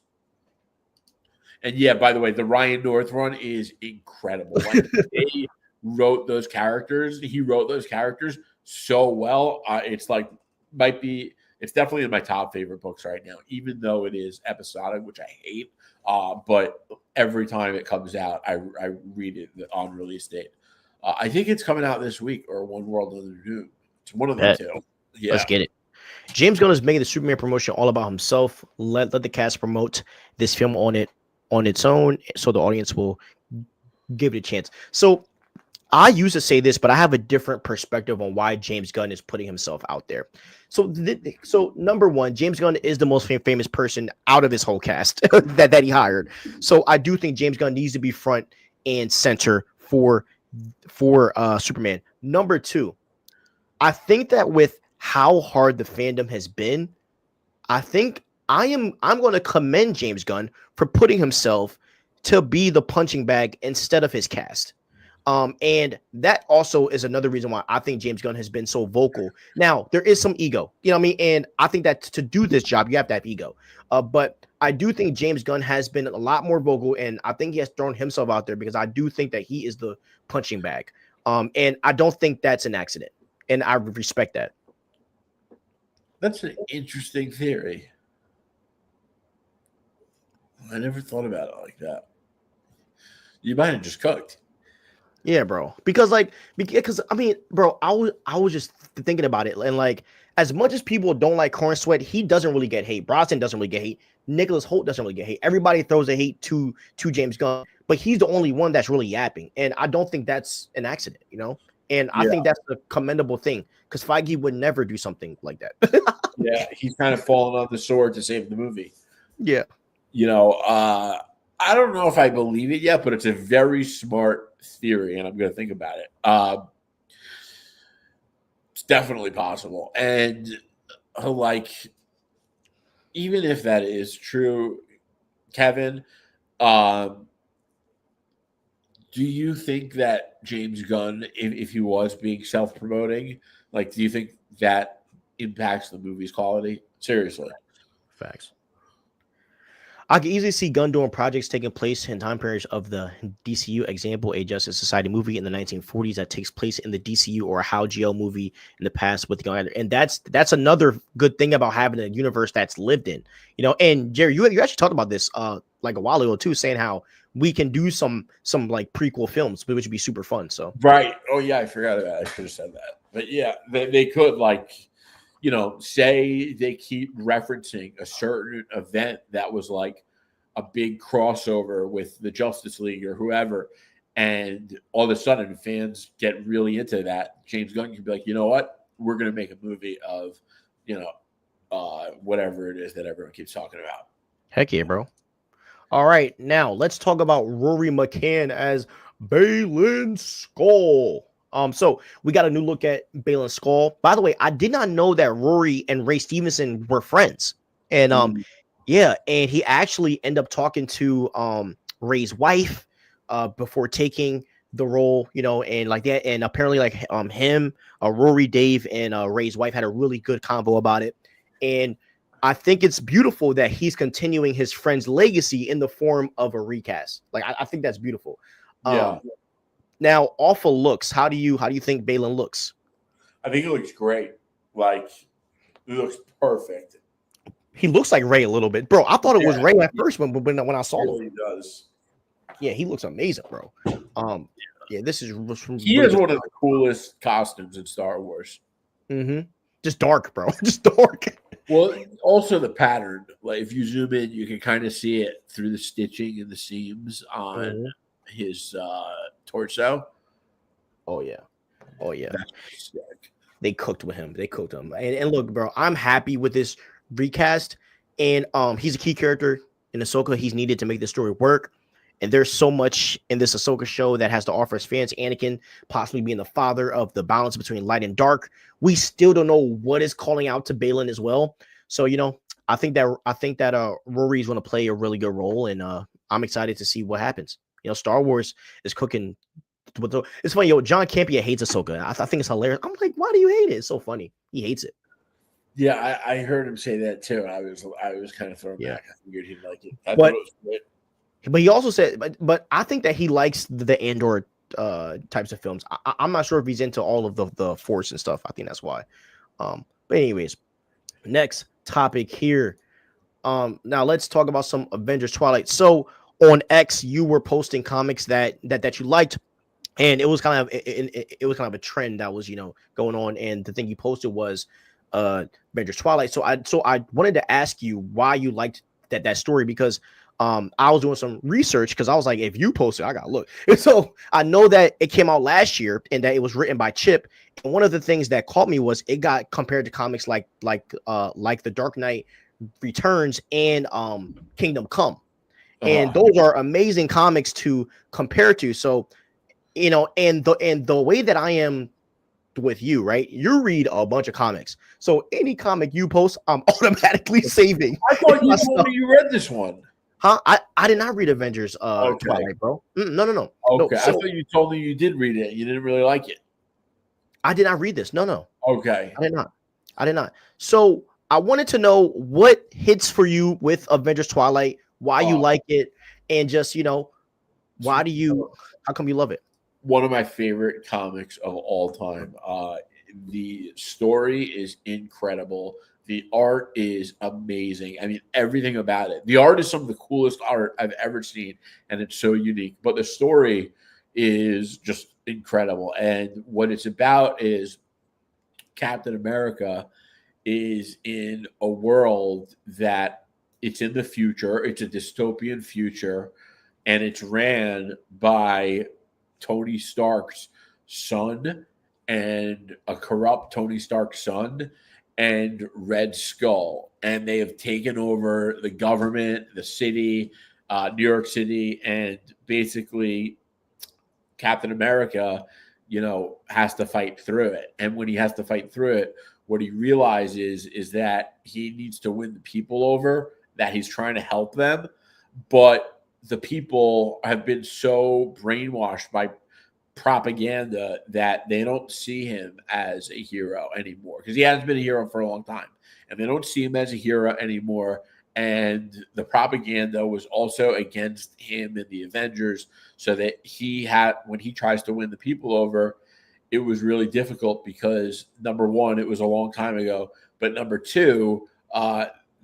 And yeah, by the way, the Ryan North one is incredible. Like they wrote those characters. He wrote those characters so well. It's like it's definitely in my top favorite books right now, even though it is episodic, which I hate. But every time it comes out, I read it on release date. I think it's coming out this week or One World Under Doom. It's one of the two. Yeah. Let's get it. James Gunn is making the Superman promotion all about himself. Let the cast promote this film on its own, so the audience will give it a chance. So I used to say this, but I have a different perspective on why James Gunn is putting himself out there. So number one, James Gunn is the most famous person out of his whole cast that he hired. So I do think James Gunn needs to be front and center for Superman. Number two, I think that with how hard the fandom has been, I think I'm going to commend James Gunn for putting himself to be the punching bag instead of his cast. And that also is another reason why I think James Gunn has been so vocal. Now, there is some ego, you know what I mean? And I think that to do this job, you have to have ego. But I do think James Gunn has been a lot more vocal, and I think he has thrown himself out there because I do think that he is the punching bag. And I don't think that's an accident. And I respect that. That's an interesting theory. I never thought about it like that. You might have just cooked. Yeah, bro. Because I mean, bro, I was just thinking about it, and like, as much as people don't like Corn Sweat, he doesn't really get hate. Brosnan doesn't really get hate. Nicholas Hoult doesn't really get hate. Everybody throws the hate to James Gunn, but he's the only one that's really yapping, and I don't think that's an accident, you know. And I think that's a commendable thing, because Feige would never do something like that. Yeah, he's kind of fallen on the sword to save the movie. Yeah. You know, I don't know if I believe it yet, but it's a very smart theory, and I'm going to think about it. It's definitely possible. And, like, even if that is true, Kevin, do you think that James Gunn, if he was being self-promoting, like, do you think that impacts the movie's quality? Seriously. Facts. I can easily see Gunn doing projects taking place in time periods of the DCU. Example, a Justice Society movie in the 1940s that takes place in the DCU, or a Hal GL movie in the past with Gunn. And that's another good thing about having a universe that's lived in, you know. And Jerry, you actually talked about this like a while ago too, saying how we can do some like prequel films, which would be super fun. So right. Oh yeah, I forgot about it. I should have said that. But yeah, they could, like, you know, say they keep referencing a certain event that was like a big crossover with the Justice League or whoever, and all of a sudden fans get really into that. James Gunn can be like, you know what? We're going to make a movie of, you know, whatever it is that everyone keeps talking about. Heck yeah, bro. All right, now let's talk about Rory McCann as Balin Skull. So we got a new look at Balin Skull. By the way, I did not know that Rory and Ray Stevenson were friends. And yeah, and he actually ended up talking to Ray's wife before taking the role, and like that, and apparently like him, Rory, Dave, and Ray's wife had a really good convo about it, and I think it's beautiful that he's continuing his friend's legacy in the form of a recast. Like I think that's beautiful. Yeah. Now, off of looks, how do you think Balin looks? I think it looks great. Like, it looks perfect. He looks like Ray a little bit, bro. I thought it was Ray at first when I saw him. He does. Yeah, he looks amazing, bro. Yeah, this is he really is one of the coolest costumes in Star Wars. Just dark, bro. Just dark. Well, also the pattern. Like if you zoom in, you can kind of see it through the stitching and the seams on his torso. Oh yeah. That's sick. They cooked with him. And look, bro, I'm happy with this recast. And he's a key character in Ahsoka. He's needed to make the story work. And there's so much in this Ahsoka show that has to offer his fans. Anakin possibly being the father of the balance between light and dark. We still don't know what is calling out to Balin as well. So I think that Rory's going to play a really good role, and I'm excited to see what happens. Star Wars is cooking. It's funny, John Campea hates Ahsoka. I think it's hilarious. I'm like, why do you hate it? It's so funny. He hates it. Yeah, I heard him say that too. I was kind of thrown back. I figured he'd like it. I but thought it was great. But he also said, but I think that he likes the Andor types of films. I'm not sure if he's into all of the Force and stuff. I think that's why. But anyways, next topic here. Now let's talk about some Avengers Twilight. So on X, you were posting comics that you liked, and it was kind of a trend that was going on. And the thing you posted was Avengers Twilight. So I wanted to ask you why you liked that story, because I was doing some research because I was like, if you posted, I gotta look. And so I know that it came out last year and that it was written by Chip. And one of the things that caught me was it got compared to comics like The Dark Knight Returns and Kingdom Come. And those are amazing comics to compare to. So, and the way that I am with you, right? You read a bunch of comics. So any comic you post, I'm automatically saving. I thought you told me you read this one. Huh? I did not read Avengers Twilight, bro. No. Okay. No, so, I thought you told me you did read it. You didn't really like it. I did not read this. No. Okay. I did not. So I wanted to know what hits for you with Avengers Twilight, why you like it, and just how come you love it? One of my favorite comics of all time. The story is incredible. The art is amazing. I mean, everything about it. The art is some of the coolest art I've ever seen, and it's so unique. But the story is just incredible. And what it's about is Captain America is in a world that it's in the future. It's a dystopian future, and it's ran by Tony Stark's son and a corrupt Tony Stark's son and Red Skull. And they have taken over the government, the city, New York City, and basically Captain America, has to fight through it. And when he has to fight through it, what he realizes is that he needs to win the people over, that he's trying to help them. But the people have been so brainwashed by propaganda that they don't see him as a hero anymore, because he hasn't been a hero for a long time, and they don't see him as a hero anymore. And the propaganda was also against him in the Avengers, so that when he tries to win the people over, it was really difficult because, number one, it was a long time ago, but number two,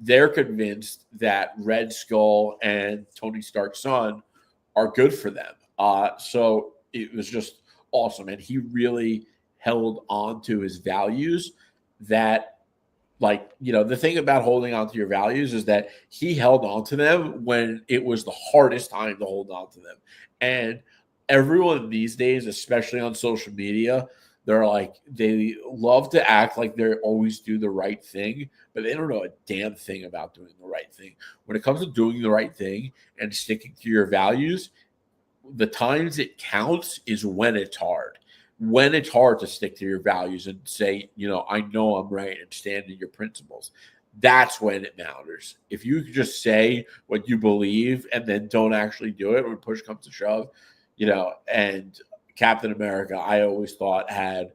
they're convinced that Red Skull and Tony Stark's son are good for them. So it was just awesome. And he really held on to his values that, the thing about holding on to your values is that he held on to them when it was the hardest time to hold on to them. And everyone these days, especially on social media, they love to act like they always do the right thing, but they don't know a damn thing about doing the right thing. When it comes to doing the right thing and sticking to your values, the times it counts is when it's hard. When it's hard to stick to your values and say, I know I'm right, and stand in your principles. That's when it matters. If you just say what you believe and then don't actually do it when push comes to shove, and Captain America, I always thought had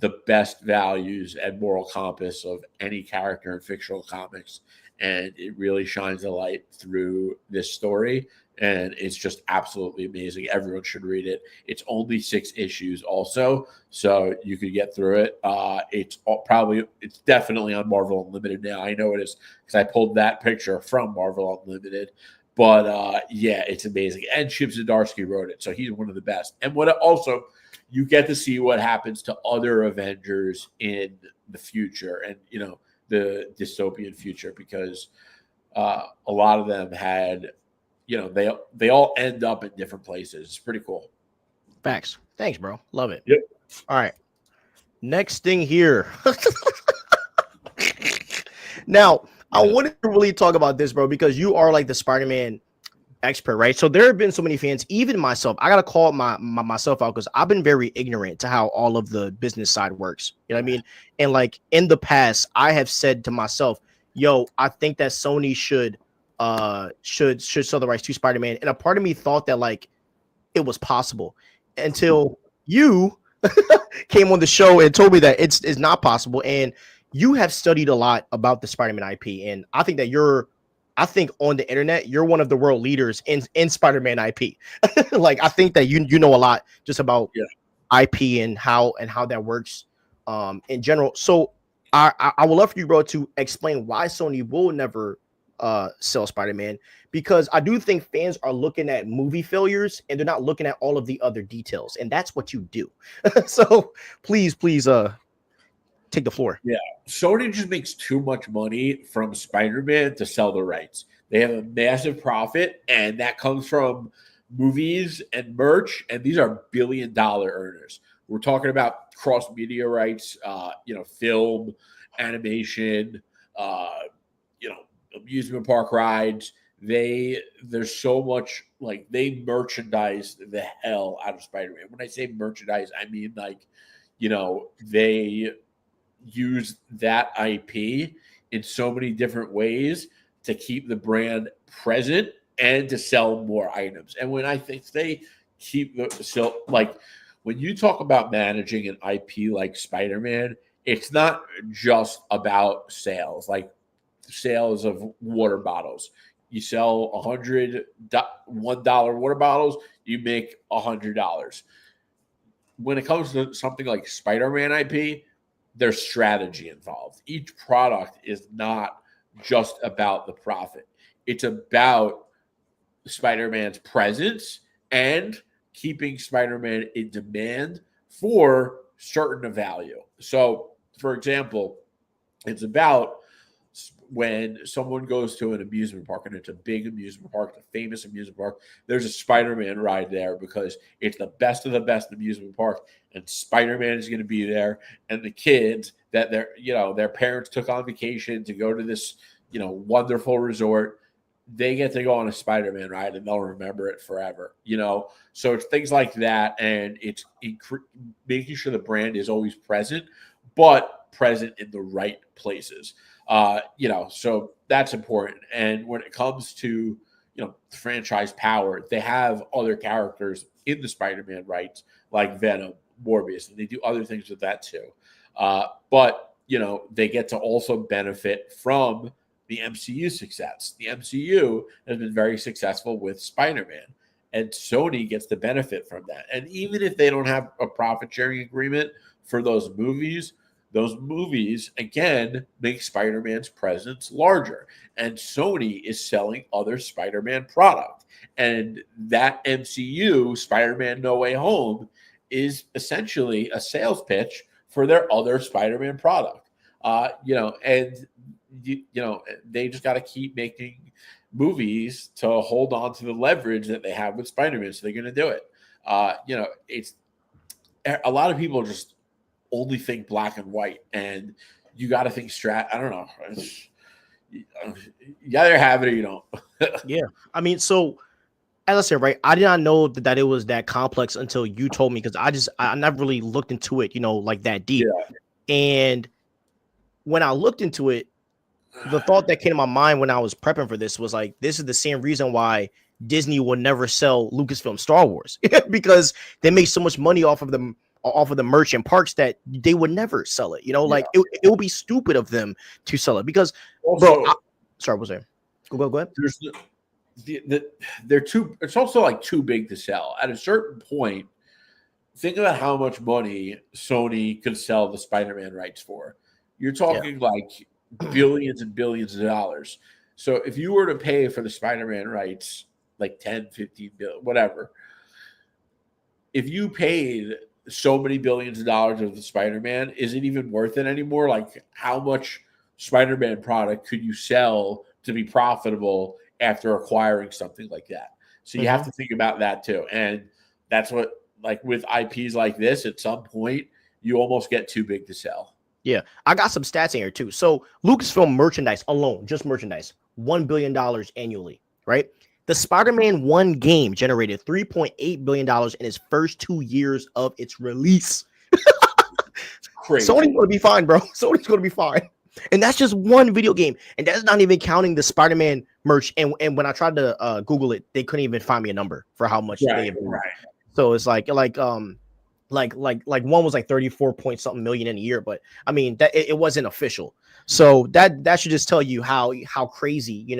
the best values and moral compass of any character in fictional comics. And it really shines a light through this story. And it's just absolutely amazing. Everyone should read it. It's only 6 issues, also, so you could get through it. It's definitely on Marvel Unlimited now. I know it is because I pulled that picture from Marvel Unlimited. But yeah, it's amazing. And Chip Zdarsky wrote it, so he's one of the best. And what also, you get to see what happens to other Avengers in the future, and the dystopian future, because a lot of them had, they all end up in different places. It's pretty cool. Facts. Thanks, bro. Love it. Yep. All right. Next thing here. Now, I wanted to really talk about this, bro, because you are like the Spider-Man expert, right? So there have been so many fans, even myself. I gotta call myself out because I've been very ignorant to how all of the business side works. You know what I mean? And like in the past, I have said to myself, "Yo, I think that Sony should sell the rights to Spider-Man." And a part of me thought that like it was possible until you came on the show and told me that it's not possible. And you have studied a lot about the Spider-Man IP, and I think that I think on the internet, you're one of the world leaders in Spider-Man IP. Like, I think that you know a lot just about IP and how that works in general. So I would love for you, bro, to explain why Sony will never sell Spider-Man, because I do think fans are looking at movie failures and they're not looking at all of the other details, and that's what you do. So please take the floor. Yeah, Sony just makes too much money from Spider-Man to sell the rights. They have a massive profit, and that comes from movies and merch, and these are billion-dollar earners. We're talking about cross-media rights, film, animation, amusement park rides. There's so much, like, they merchandise the hell out of Spider-Man. When I say merchandise, I mean like, they use that IP in so many different ways to keep the brand present and to sell more items. And when I think they keep like, when you talk about managing an IP like Spider-Man, it's not just about sales, like sales of water bottles. You sell $100 water bottles, you make $100. When it comes to something like Spider-Man IP, there's strategy involved. Each product is not just about the profit. It's about Spider-Man's presence and keeping Spider-Man in demand for certain value. So, for example, it's about when someone goes to an amusement park, and it's a big amusement park, a famous amusement park, there's a Spider-Man ride there because it's the best of the best amusement park, and Spider-Man is going to be there. And the kids that their parents took on vacation to go to this, wonderful resort, they get to go on a Spider-Man ride and they'll remember it forever. So it's things like that, and it's making sure the brand is always present, but present in the right places. So that's important. And when it comes to, franchise power, they have other characters in the Spider-Man rights, like Venom, Morbius, and they do other things with that too. But they get to also benefit from the MCU success. The MCU has been very successful with Spider-Man, and Sony gets to benefit from that. And even if they don't have a profit sharing agreement for those movies again make Spider-Man's presence larger, and Sony is selling other Spider-Man product, and that MCU Spider-Man No Way Home is essentially a sales pitch for their other Spider-Man product. And they just got to keep making movies to hold on to the leverage that they have with Spider-Man, so they're going to do it. It's a lot of people just only think black and white, and you got to think I don't know. You either have it or you don't. Yeah, I mean, so as I said, right, I did not know that it was that complex until you told me, because I never really looked into it, like that deep. Yeah. And when I looked into it, the thought that came to my mind when I was prepping for this was like, this is the same reason why Disney will never sell Lucasfilm Star Wars because they make so much money off of the merch and parks that they would never sell it. Like it would be stupid of them to sell it because, Also, sorry, what's there? Go ahead. There's they're too. It's also like too big to sell. At a certain point, think about how much money Sony could sell the Spider-Man rights for. You're talking like billions and billions of dollars. So if you were to pay for the Spider-Man rights, like 10, 15 billion, whatever, if you paid so many billions of dollars of the Spider-Man, is it even worth it anymore? Like, how much Spider-Man product could you sell to be profitable after acquiring something like that? So you have to think about that too. And that's what, like with IPs like this, at some point, you almost get too big to sell. Yeah, I got some stats in here too. So Lucasfilm merchandise alone, just merchandise, $1 billion annually, right? The Spider-Man 1 game generated $3.8 billion in its first 2 years of its release. Crazy. Sony's going to be fine, bro. Sony's going to be fine. And that's just one video game. And that's not even counting the Spider-Man merch. And when I tried to Google it, they couldn't even find me a number for how much they have. Right. So it's like one was like 34 point something million in a year, but I mean that it wasn't official. So that should just tell you how crazy,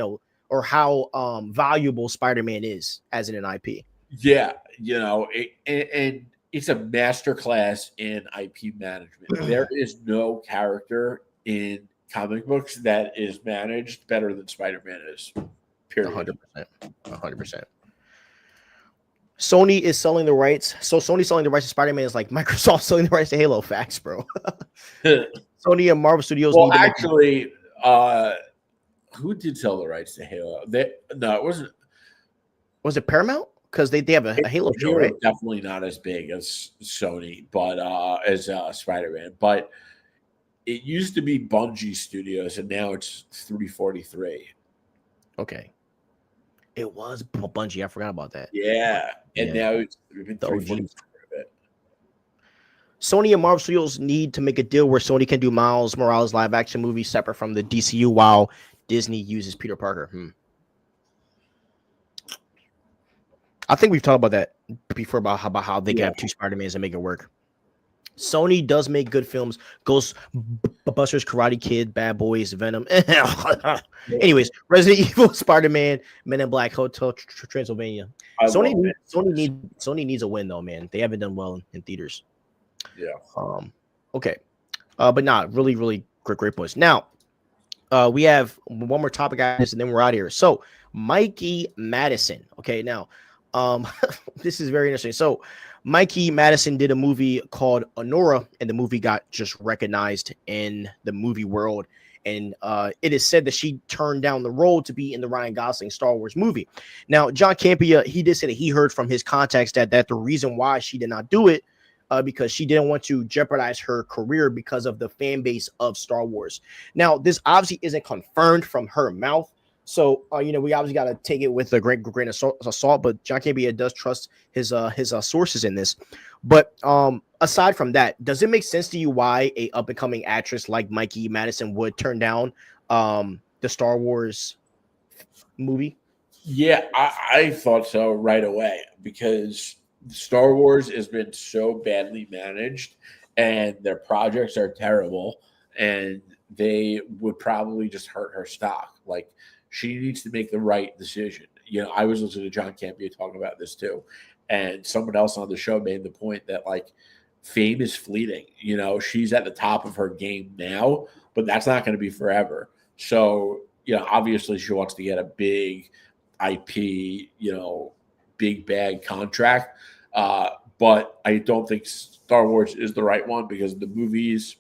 or how valuable Spider-Man is as an IP. Yeah, and it's a masterclass in IP management. There is no character in comic books that is managed better than Spider-Man is. Period. 100%. Sony is selling the rights. So Sony selling the rights to Spider-Man is like Microsoft selling the rights to Halo. Facts, bro. Sony and Marvel Studios. Well, actually, who did sell the rights to Halo? No, it wasn't. Was it Paramount? Because they have a Halo show, right? Definitely not as big as Sony, but as Spider-Man. But it used to be Bungie Studios, and now it's 343. Okay. It was Bungie. I forgot about that. Yeah, and now it's been 343. Sony and Marvel Studios need to make a deal where Sony can do Miles Morales live action movies separate from the DCU while Disney uses Peter Parker. I think we've talked about that before about how they can have two Spider-Mans and make it work. Sony does make good films. Ghostbusters, Karate Kid, Bad Boys, Venom. Anyways, Resident Evil, Spider-Man, Men in Black, Hotel Transylvania. Sony needs a win though, man. They haven't done well in theaters. Yeah. Okay. But not really great points. Now, we have one more topic on this, and then we're out of here. So, Mikey Madison. Okay, now, this is very interesting. So, Mikey Madison did a movie called Honora, and the movie got just recognized in the movie world. And it is said that she turned down the role to be in the Ryan Gosling Star Wars movie. Now, John Campea, he did say that he heard from his contacts that the reason why she did not do it because she didn't want to jeopardize her career because of the fan base of Star Wars. Now, this obviously isn't confirmed from her mouth. So, we obviously got to take it with a grain of salt, but John Campea does trust his sources in this. But aside from that, does it make sense to you why a up-and-coming actress like Mikey Madison would turn down the Star Wars movie? Yeah, I thought so right away because Star Wars has been so badly managed and their projects are terrible and they would probably just hurt her stock. Like, she needs to make the right decision. I was listening to John Campea talk about this too. And someone else on the show made the point that, like, fame is fleeting. She's at the top of her game now, but that's not going to be forever. So, obviously she wants to get a big IP, big bag contract. But I don't think Star Wars is the right one because the movies,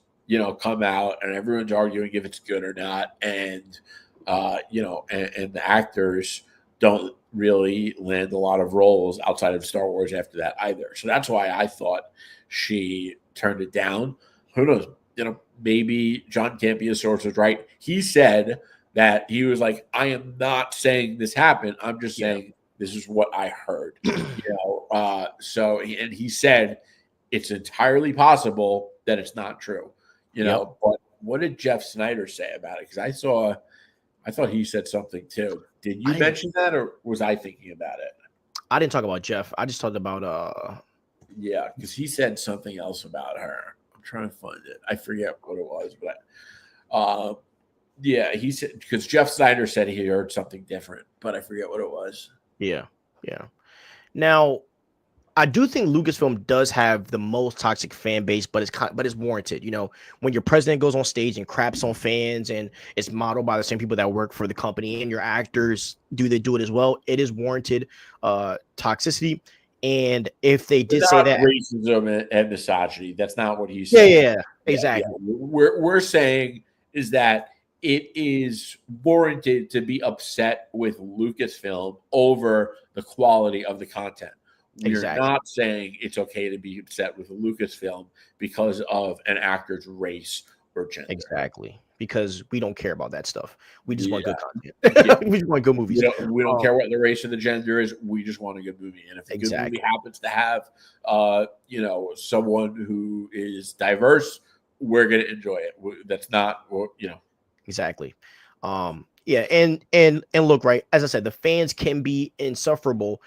come out and everyone's arguing if it's good or not. And, and the actors don't really land a lot of roles outside of Star Wars after that either. So that's why I thought she turned it down. Who knows? Maybe John Campea's source was right. He said that he was like, I am not saying this happened. I'm just saying this is what I heard. So he said it's entirely possible that it's not true. But what did Jeff Snyder say about it? Because I thought he said something too. Did you mention that, or was I thinking about it? I didn't talk about Jeff. I just talked about Yeah, because he said something else about her. I'm trying to find it. I forget what it was, but yeah, he said because Jeff Snyder said he heard something different, but I forget what it was. Yeah. Now, I do think Lucasfilm does have the most toxic fan base, but it's warranted. You know, when your president goes on stage and craps on fans, and it's modeled by the same people that work for the company, and your actors do it as well, it is warranted toxicity. And if they did say that racism and misogyny, that's not what he's saying. Yeah, exactly. Yeah. We're saying is that it is warranted to be upset with Lucasfilm over the quality of the content. We're not saying it's okay to be upset with Lucasfilm because of an actor's race or gender. Exactly. Because we don't care about that stuff. We just want good content. We just want good movies. We don't care what the race or the gender is. We just want a good movie. And if the good movie happens to have, someone who is diverse, we're going to enjoy it. That's not, Exactly. Yeah. And look, right. As I said, the fans can be insufferable.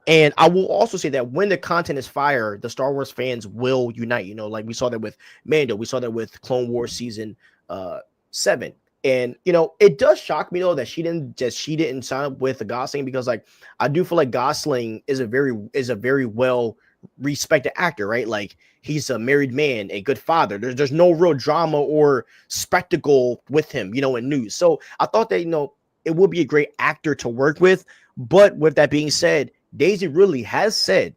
And I will also say that when the content is fire, the Star Wars fans will unite. You know, like we saw that with Mando, we saw that with Clone Wars season 7. And you know, it does shock me though that she didn't sign up with the Gosling, because like I do feel like Gosling is a very well respected actor, right? Like he's a married man, a good father. There's no real drama or spectacle with him, you know, in news. So I thought that, you know, it would be a great actor to work with. But with that being said, Daisy Ridley has said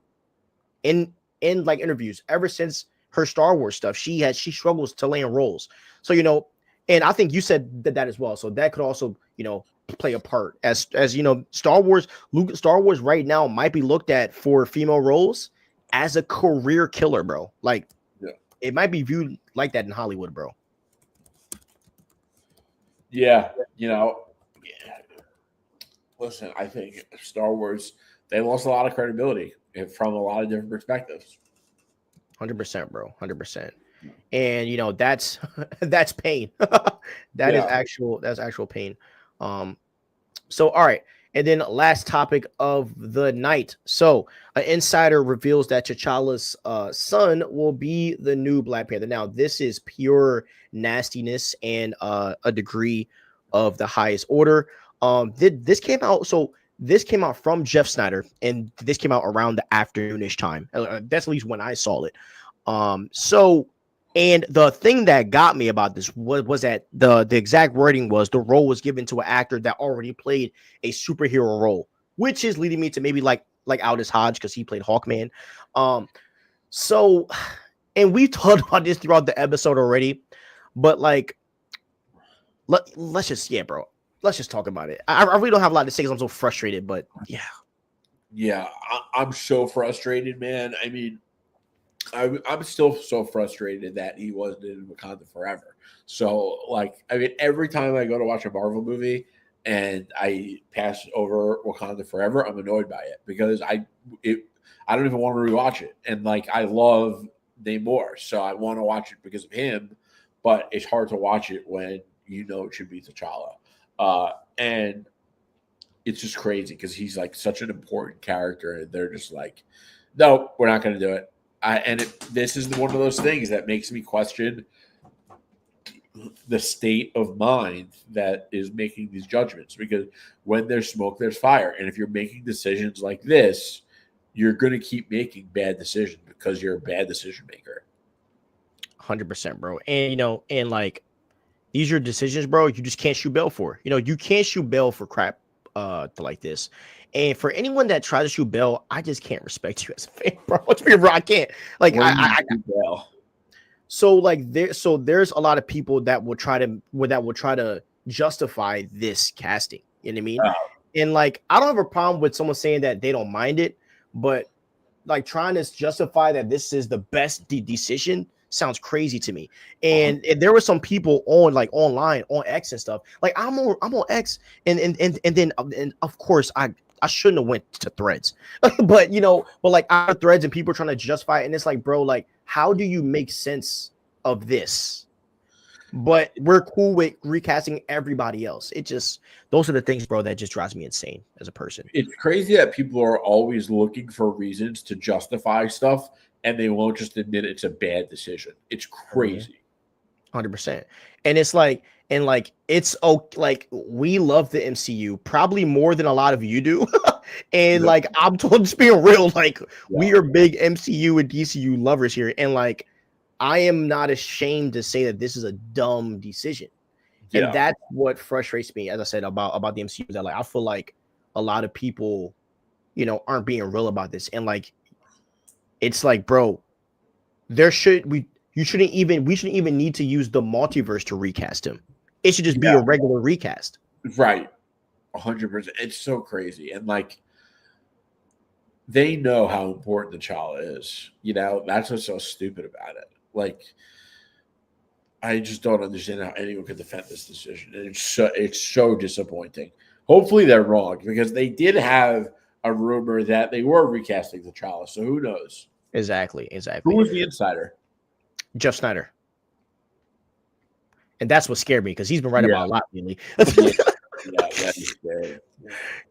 in like interviews ever since her Star Wars stuff, she struggles to land roles. So, you know, and I think you said that as well. So that could also, you know, play a part as you know, Star Wars right now might be looked at for female roles as a career killer, bro. Like it might be viewed like that in Hollywood, bro. Yeah, you know, listen, I think Star Wars, they lost a lot of credibility from a lot of different perspectives. 100%, bro. 100%. And you know, that's pain. That's actual pain. So all right. And then last topic of the night. So an insider reveals that T'Challa's son will be the new Black Panther. Now, this is pure nastiness and a degree of the highest order. This came out from Jeff Snyder, and this came out around the afternoonish time. That's at least when I saw it. And the thing that got me about this was that the exact wording was the role was given to an actor that already played a superhero role, which is leading me to maybe like Aldous Hodge, because he played Hawkman. So, and we've talked about this throughout the episode already, but like, let's just talk about it. I really don't have a lot to say because I'm so frustrated, but yeah, I'm so frustrated, man. I mean, I'm still so frustrated that he wasn't in Wakanda Forever. So, like, I mean, every time I go to watch a Marvel movie and I pass over Wakanda Forever, I'm annoyed by it because I don't even want to rewatch it. And like, I love Namor, so I want to watch it because of him. But it's hard to watch it when you know it should be T'Challa, and it's just crazy because he's like such an important character, and they're just like, no, we're not going to do it. This is one of those things that makes me question the state of mind that is making these judgments, because when there's smoke, there's fire. And if you're making decisions like this, you're going to keep making bad decisions because you're a bad decision maker. 100%, bro. And, you know, and like, these are decisions, bro, you just can't shoot bail for. You know, you can't shoot bail for crap like this. And for anyone that tries to shoot bail, I just can't respect you as a fan, bro. Let's be real, I can't. Like, So like there's a lot of people that will try to justify this casting. You know what I mean? And like, I don't have a problem with someone saying that they don't mind it, but like trying to justify that this is the best decision sounds crazy to me. And there were some people on like online on X and stuff. Like I'm on X, and then of course I shouldn't have went to Threads, but like our Threads and people are trying to justify it, and it's like, bro, like how do you make sense of this? but we're cool with recasting everybody else. It just those are the things, bro, that just drives me insane as a person. It's crazy that people are always looking for reasons to justify stuff, and they won't just admit it's a bad decision. It's crazy. 100%. And it's like, and like, it's okay. Like, we love the MCU probably more than a lot of you do. And Yeah. like, I'm just being real. Like, we Yeah. are big MCU and DCU lovers here. And like, I am not ashamed to say that this is a dumb decision. And Yeah. that's what frustrates me, as I said, about the MCU, is that like I feel like a lot of people, aren't being real about this. And like, it's like, bro, we shouldn't even need to use the multiverse to recast him. It should just be a regular recast. Right. 100%. It's so crazy. And like, they know how important the child is. That's what's so stupid about it. Like, I just don't understand how anyone could defend this decision. And it's so disappointing. Hopefully they're wrong, because they did have a rumor that they were recasting T'Challa. So who knows? Exactly. Who was the insider? Jeff Snyder. And that's what scared me, because he's been right about a lot lately.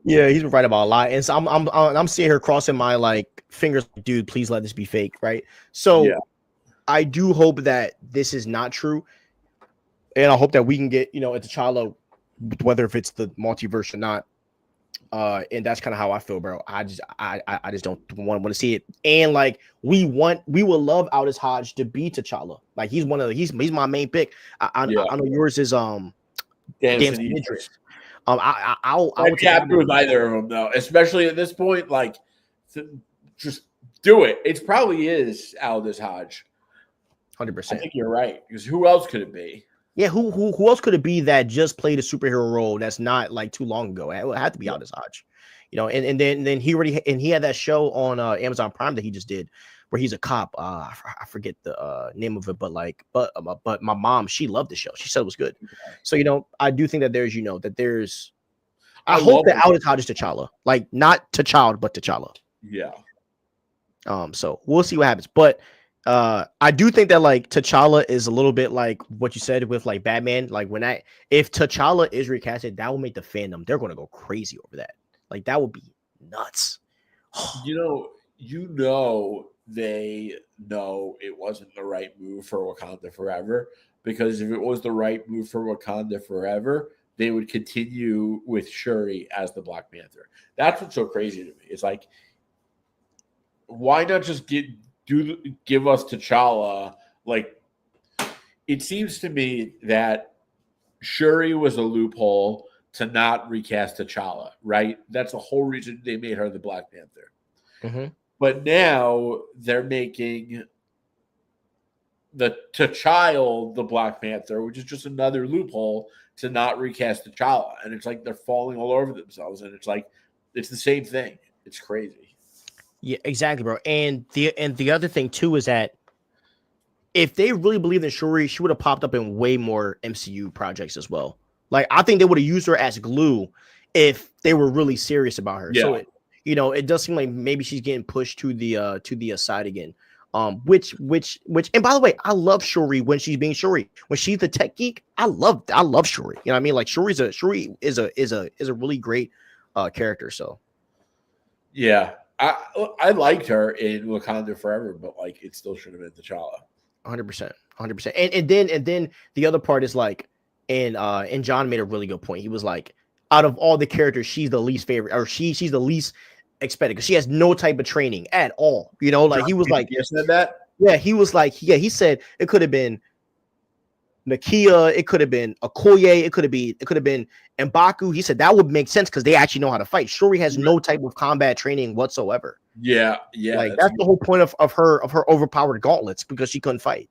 Yeah, he's been right about a lot. And so I'm seeing her crossing my like fingers, dude, please let this be fake, right? So I do hope that this is not true. And I hope that we can get, a T'Challa, whether if it's the multiverse or not. And that's kind of how I feel, bro. I just don't want to see it. And like, we will love Aldous Hodge to be T'Challa. Like, he's he's my main pick. I know yours is Damson Idris. I'll be happy with either of them though, especially at this point. Like, just do it. It probably is Aldous Hodge. 100%. I think you're right, because who else could it be? Yeah, who else could it be that just played a superhero role that's not like too long ago? It would have to be Aldous Hodge, and then he had that show on Amazon Prime that he just did, where he's a cop. I forget the name of it, but my mom, she loved the show. She said it was good. So I do think that there's I hope that Aldous Hodge is T'Challa, like not T'Challa, but T'Challa. Yeah. So we'll see what happens, but. I do think that like T'Challa is a little bit like what you said with like Batman. Like, if T'Challa is recasted, that will make the fandom, they're going to go crazy over that. Like, that would be nuts. They know it wasn't the right move for Wakanda Forever, because if it was the right move for Wakanda Forever, they would continue with Shuri as the Black Panther. That's what's so crazy to me. It's like, why not just give us T'Challa? Like, it seems to me that Shuri was a loophole to not recast T'Challa, right? That's the whole reason they made her the Black Panther. Mm-hmm. But now they're making the T'Challa the Black Panther, which is just another loophole to not recast T'Challa. And it's like they're falling all over themselves. And it's like, it's the same thing. It's crazy. Yeah, exactly, bro. And the other thing too is that if they really believed in Shuri, she would have popped up in way more MCU projects as well. Like, I think they would have used her as glue if they were really serious about her. Yeah. So it does seem like maybe she's getting pushed to the side again. Which and by the way, I love Shuri when she's being Shuri. When she's the tech geek, I love Shuri. You know what I mean? Like, Shuri is a really great character. So yeah. I liked her in Wakanda Forever, but like, it still should have been T'Challa. 100%. And then the other part is like, and John made a really good point. He was like, out of all the characters, she's the least favorite, or she's the least expected, because she has no type of training at all. Like, he was like, you said that? Yeah, he was like, he said it could have been Nakia, it could have been Okoye, it could have been M'Baku. He said that would make sense because they actually know how to fight. Shuri has no type of combat training whatsoever. Yeah. Like, that's the whole point of her overpowered gauntlets, because she couldn't fight.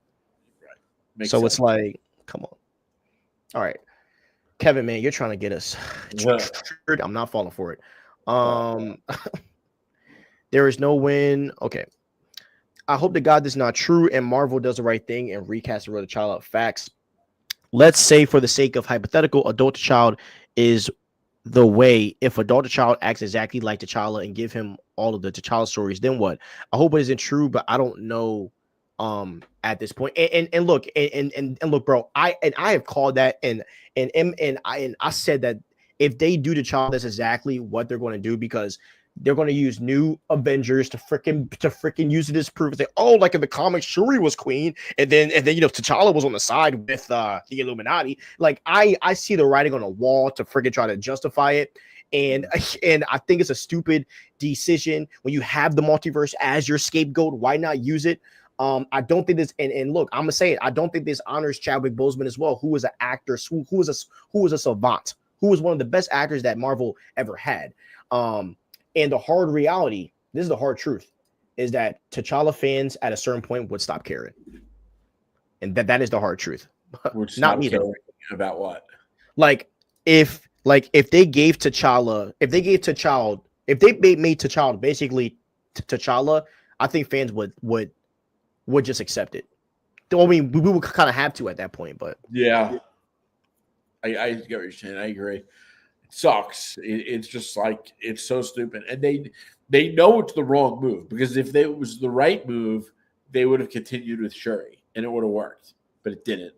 Right. So sense. It's like, come on. All right, Kevin, man, you're trying to get us. I'm not falling for it. There is no win. Okay. I hope to God this is not true and Marvel does the right thing and recast the real T'Challa. Facts. Let's say, for the sake of hypothetical, adult T'Challa is the way. If adult T'Challa acts exactly like T'Challa and give him all of the T'Challa stories, then what? I hope it isn't true, but I don't know at this point. And look, and look, bro, I have called that, and I said that if they do T'Challa, that's exactly what they're going to do, because they're going to use new Avengers to freaking use it as proof. Say, oh, like in the comics, Shuri was queen, and then T'Challa was on the side with the Illuminati. Like I see the writing on the wall to freaking try to justify it. And I think it's a stupid decision when you have the multiverse as your scapegoat. Why not use it? I don't think this, and look, I'm gonna say it. I don't think this honors Chadwick Boseman as well, who was an actor, who was a savant, who was one of the best actors that Marvel ever had. And the hard reality, this is the hard truth, is that T'Challa fans at a certain point would stop caring, and that is the hard truth. Not me though. About what? If they gave T'Challa, if they made T'Challa basically T'Challa, I think fans would just accept it. I mean, we would kind of have to at that point, but yeah, I get what you're saying. I agree. It sucks. It's just like, it's so stupid, and they know it's the wrong move, because if it was the right move, they would have continued with Shuri and it would have worked, but it didn't.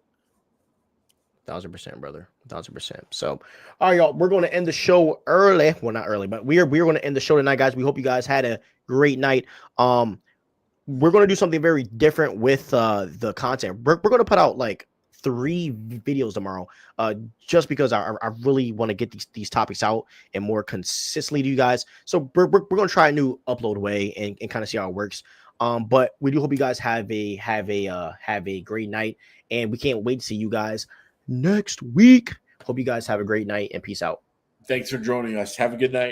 1000%, brother. 1000%. So, all right, y'all, we're going to end the show early. Well, not early, but we're going to end the show tonight, guys. We hope you guys had a great night. We're going to do something very different with the content. We're going to put out like 3 videos tomorrow, just because I really want to get these topics out and more consistently to you guys. So we're going to try a new upload way and kind of see how it works. But we do hope you guys have a great night, and we can't wait to see you guys next week. Hope you guys have a great night, and peace out. Thanks for joining us. Have a good night.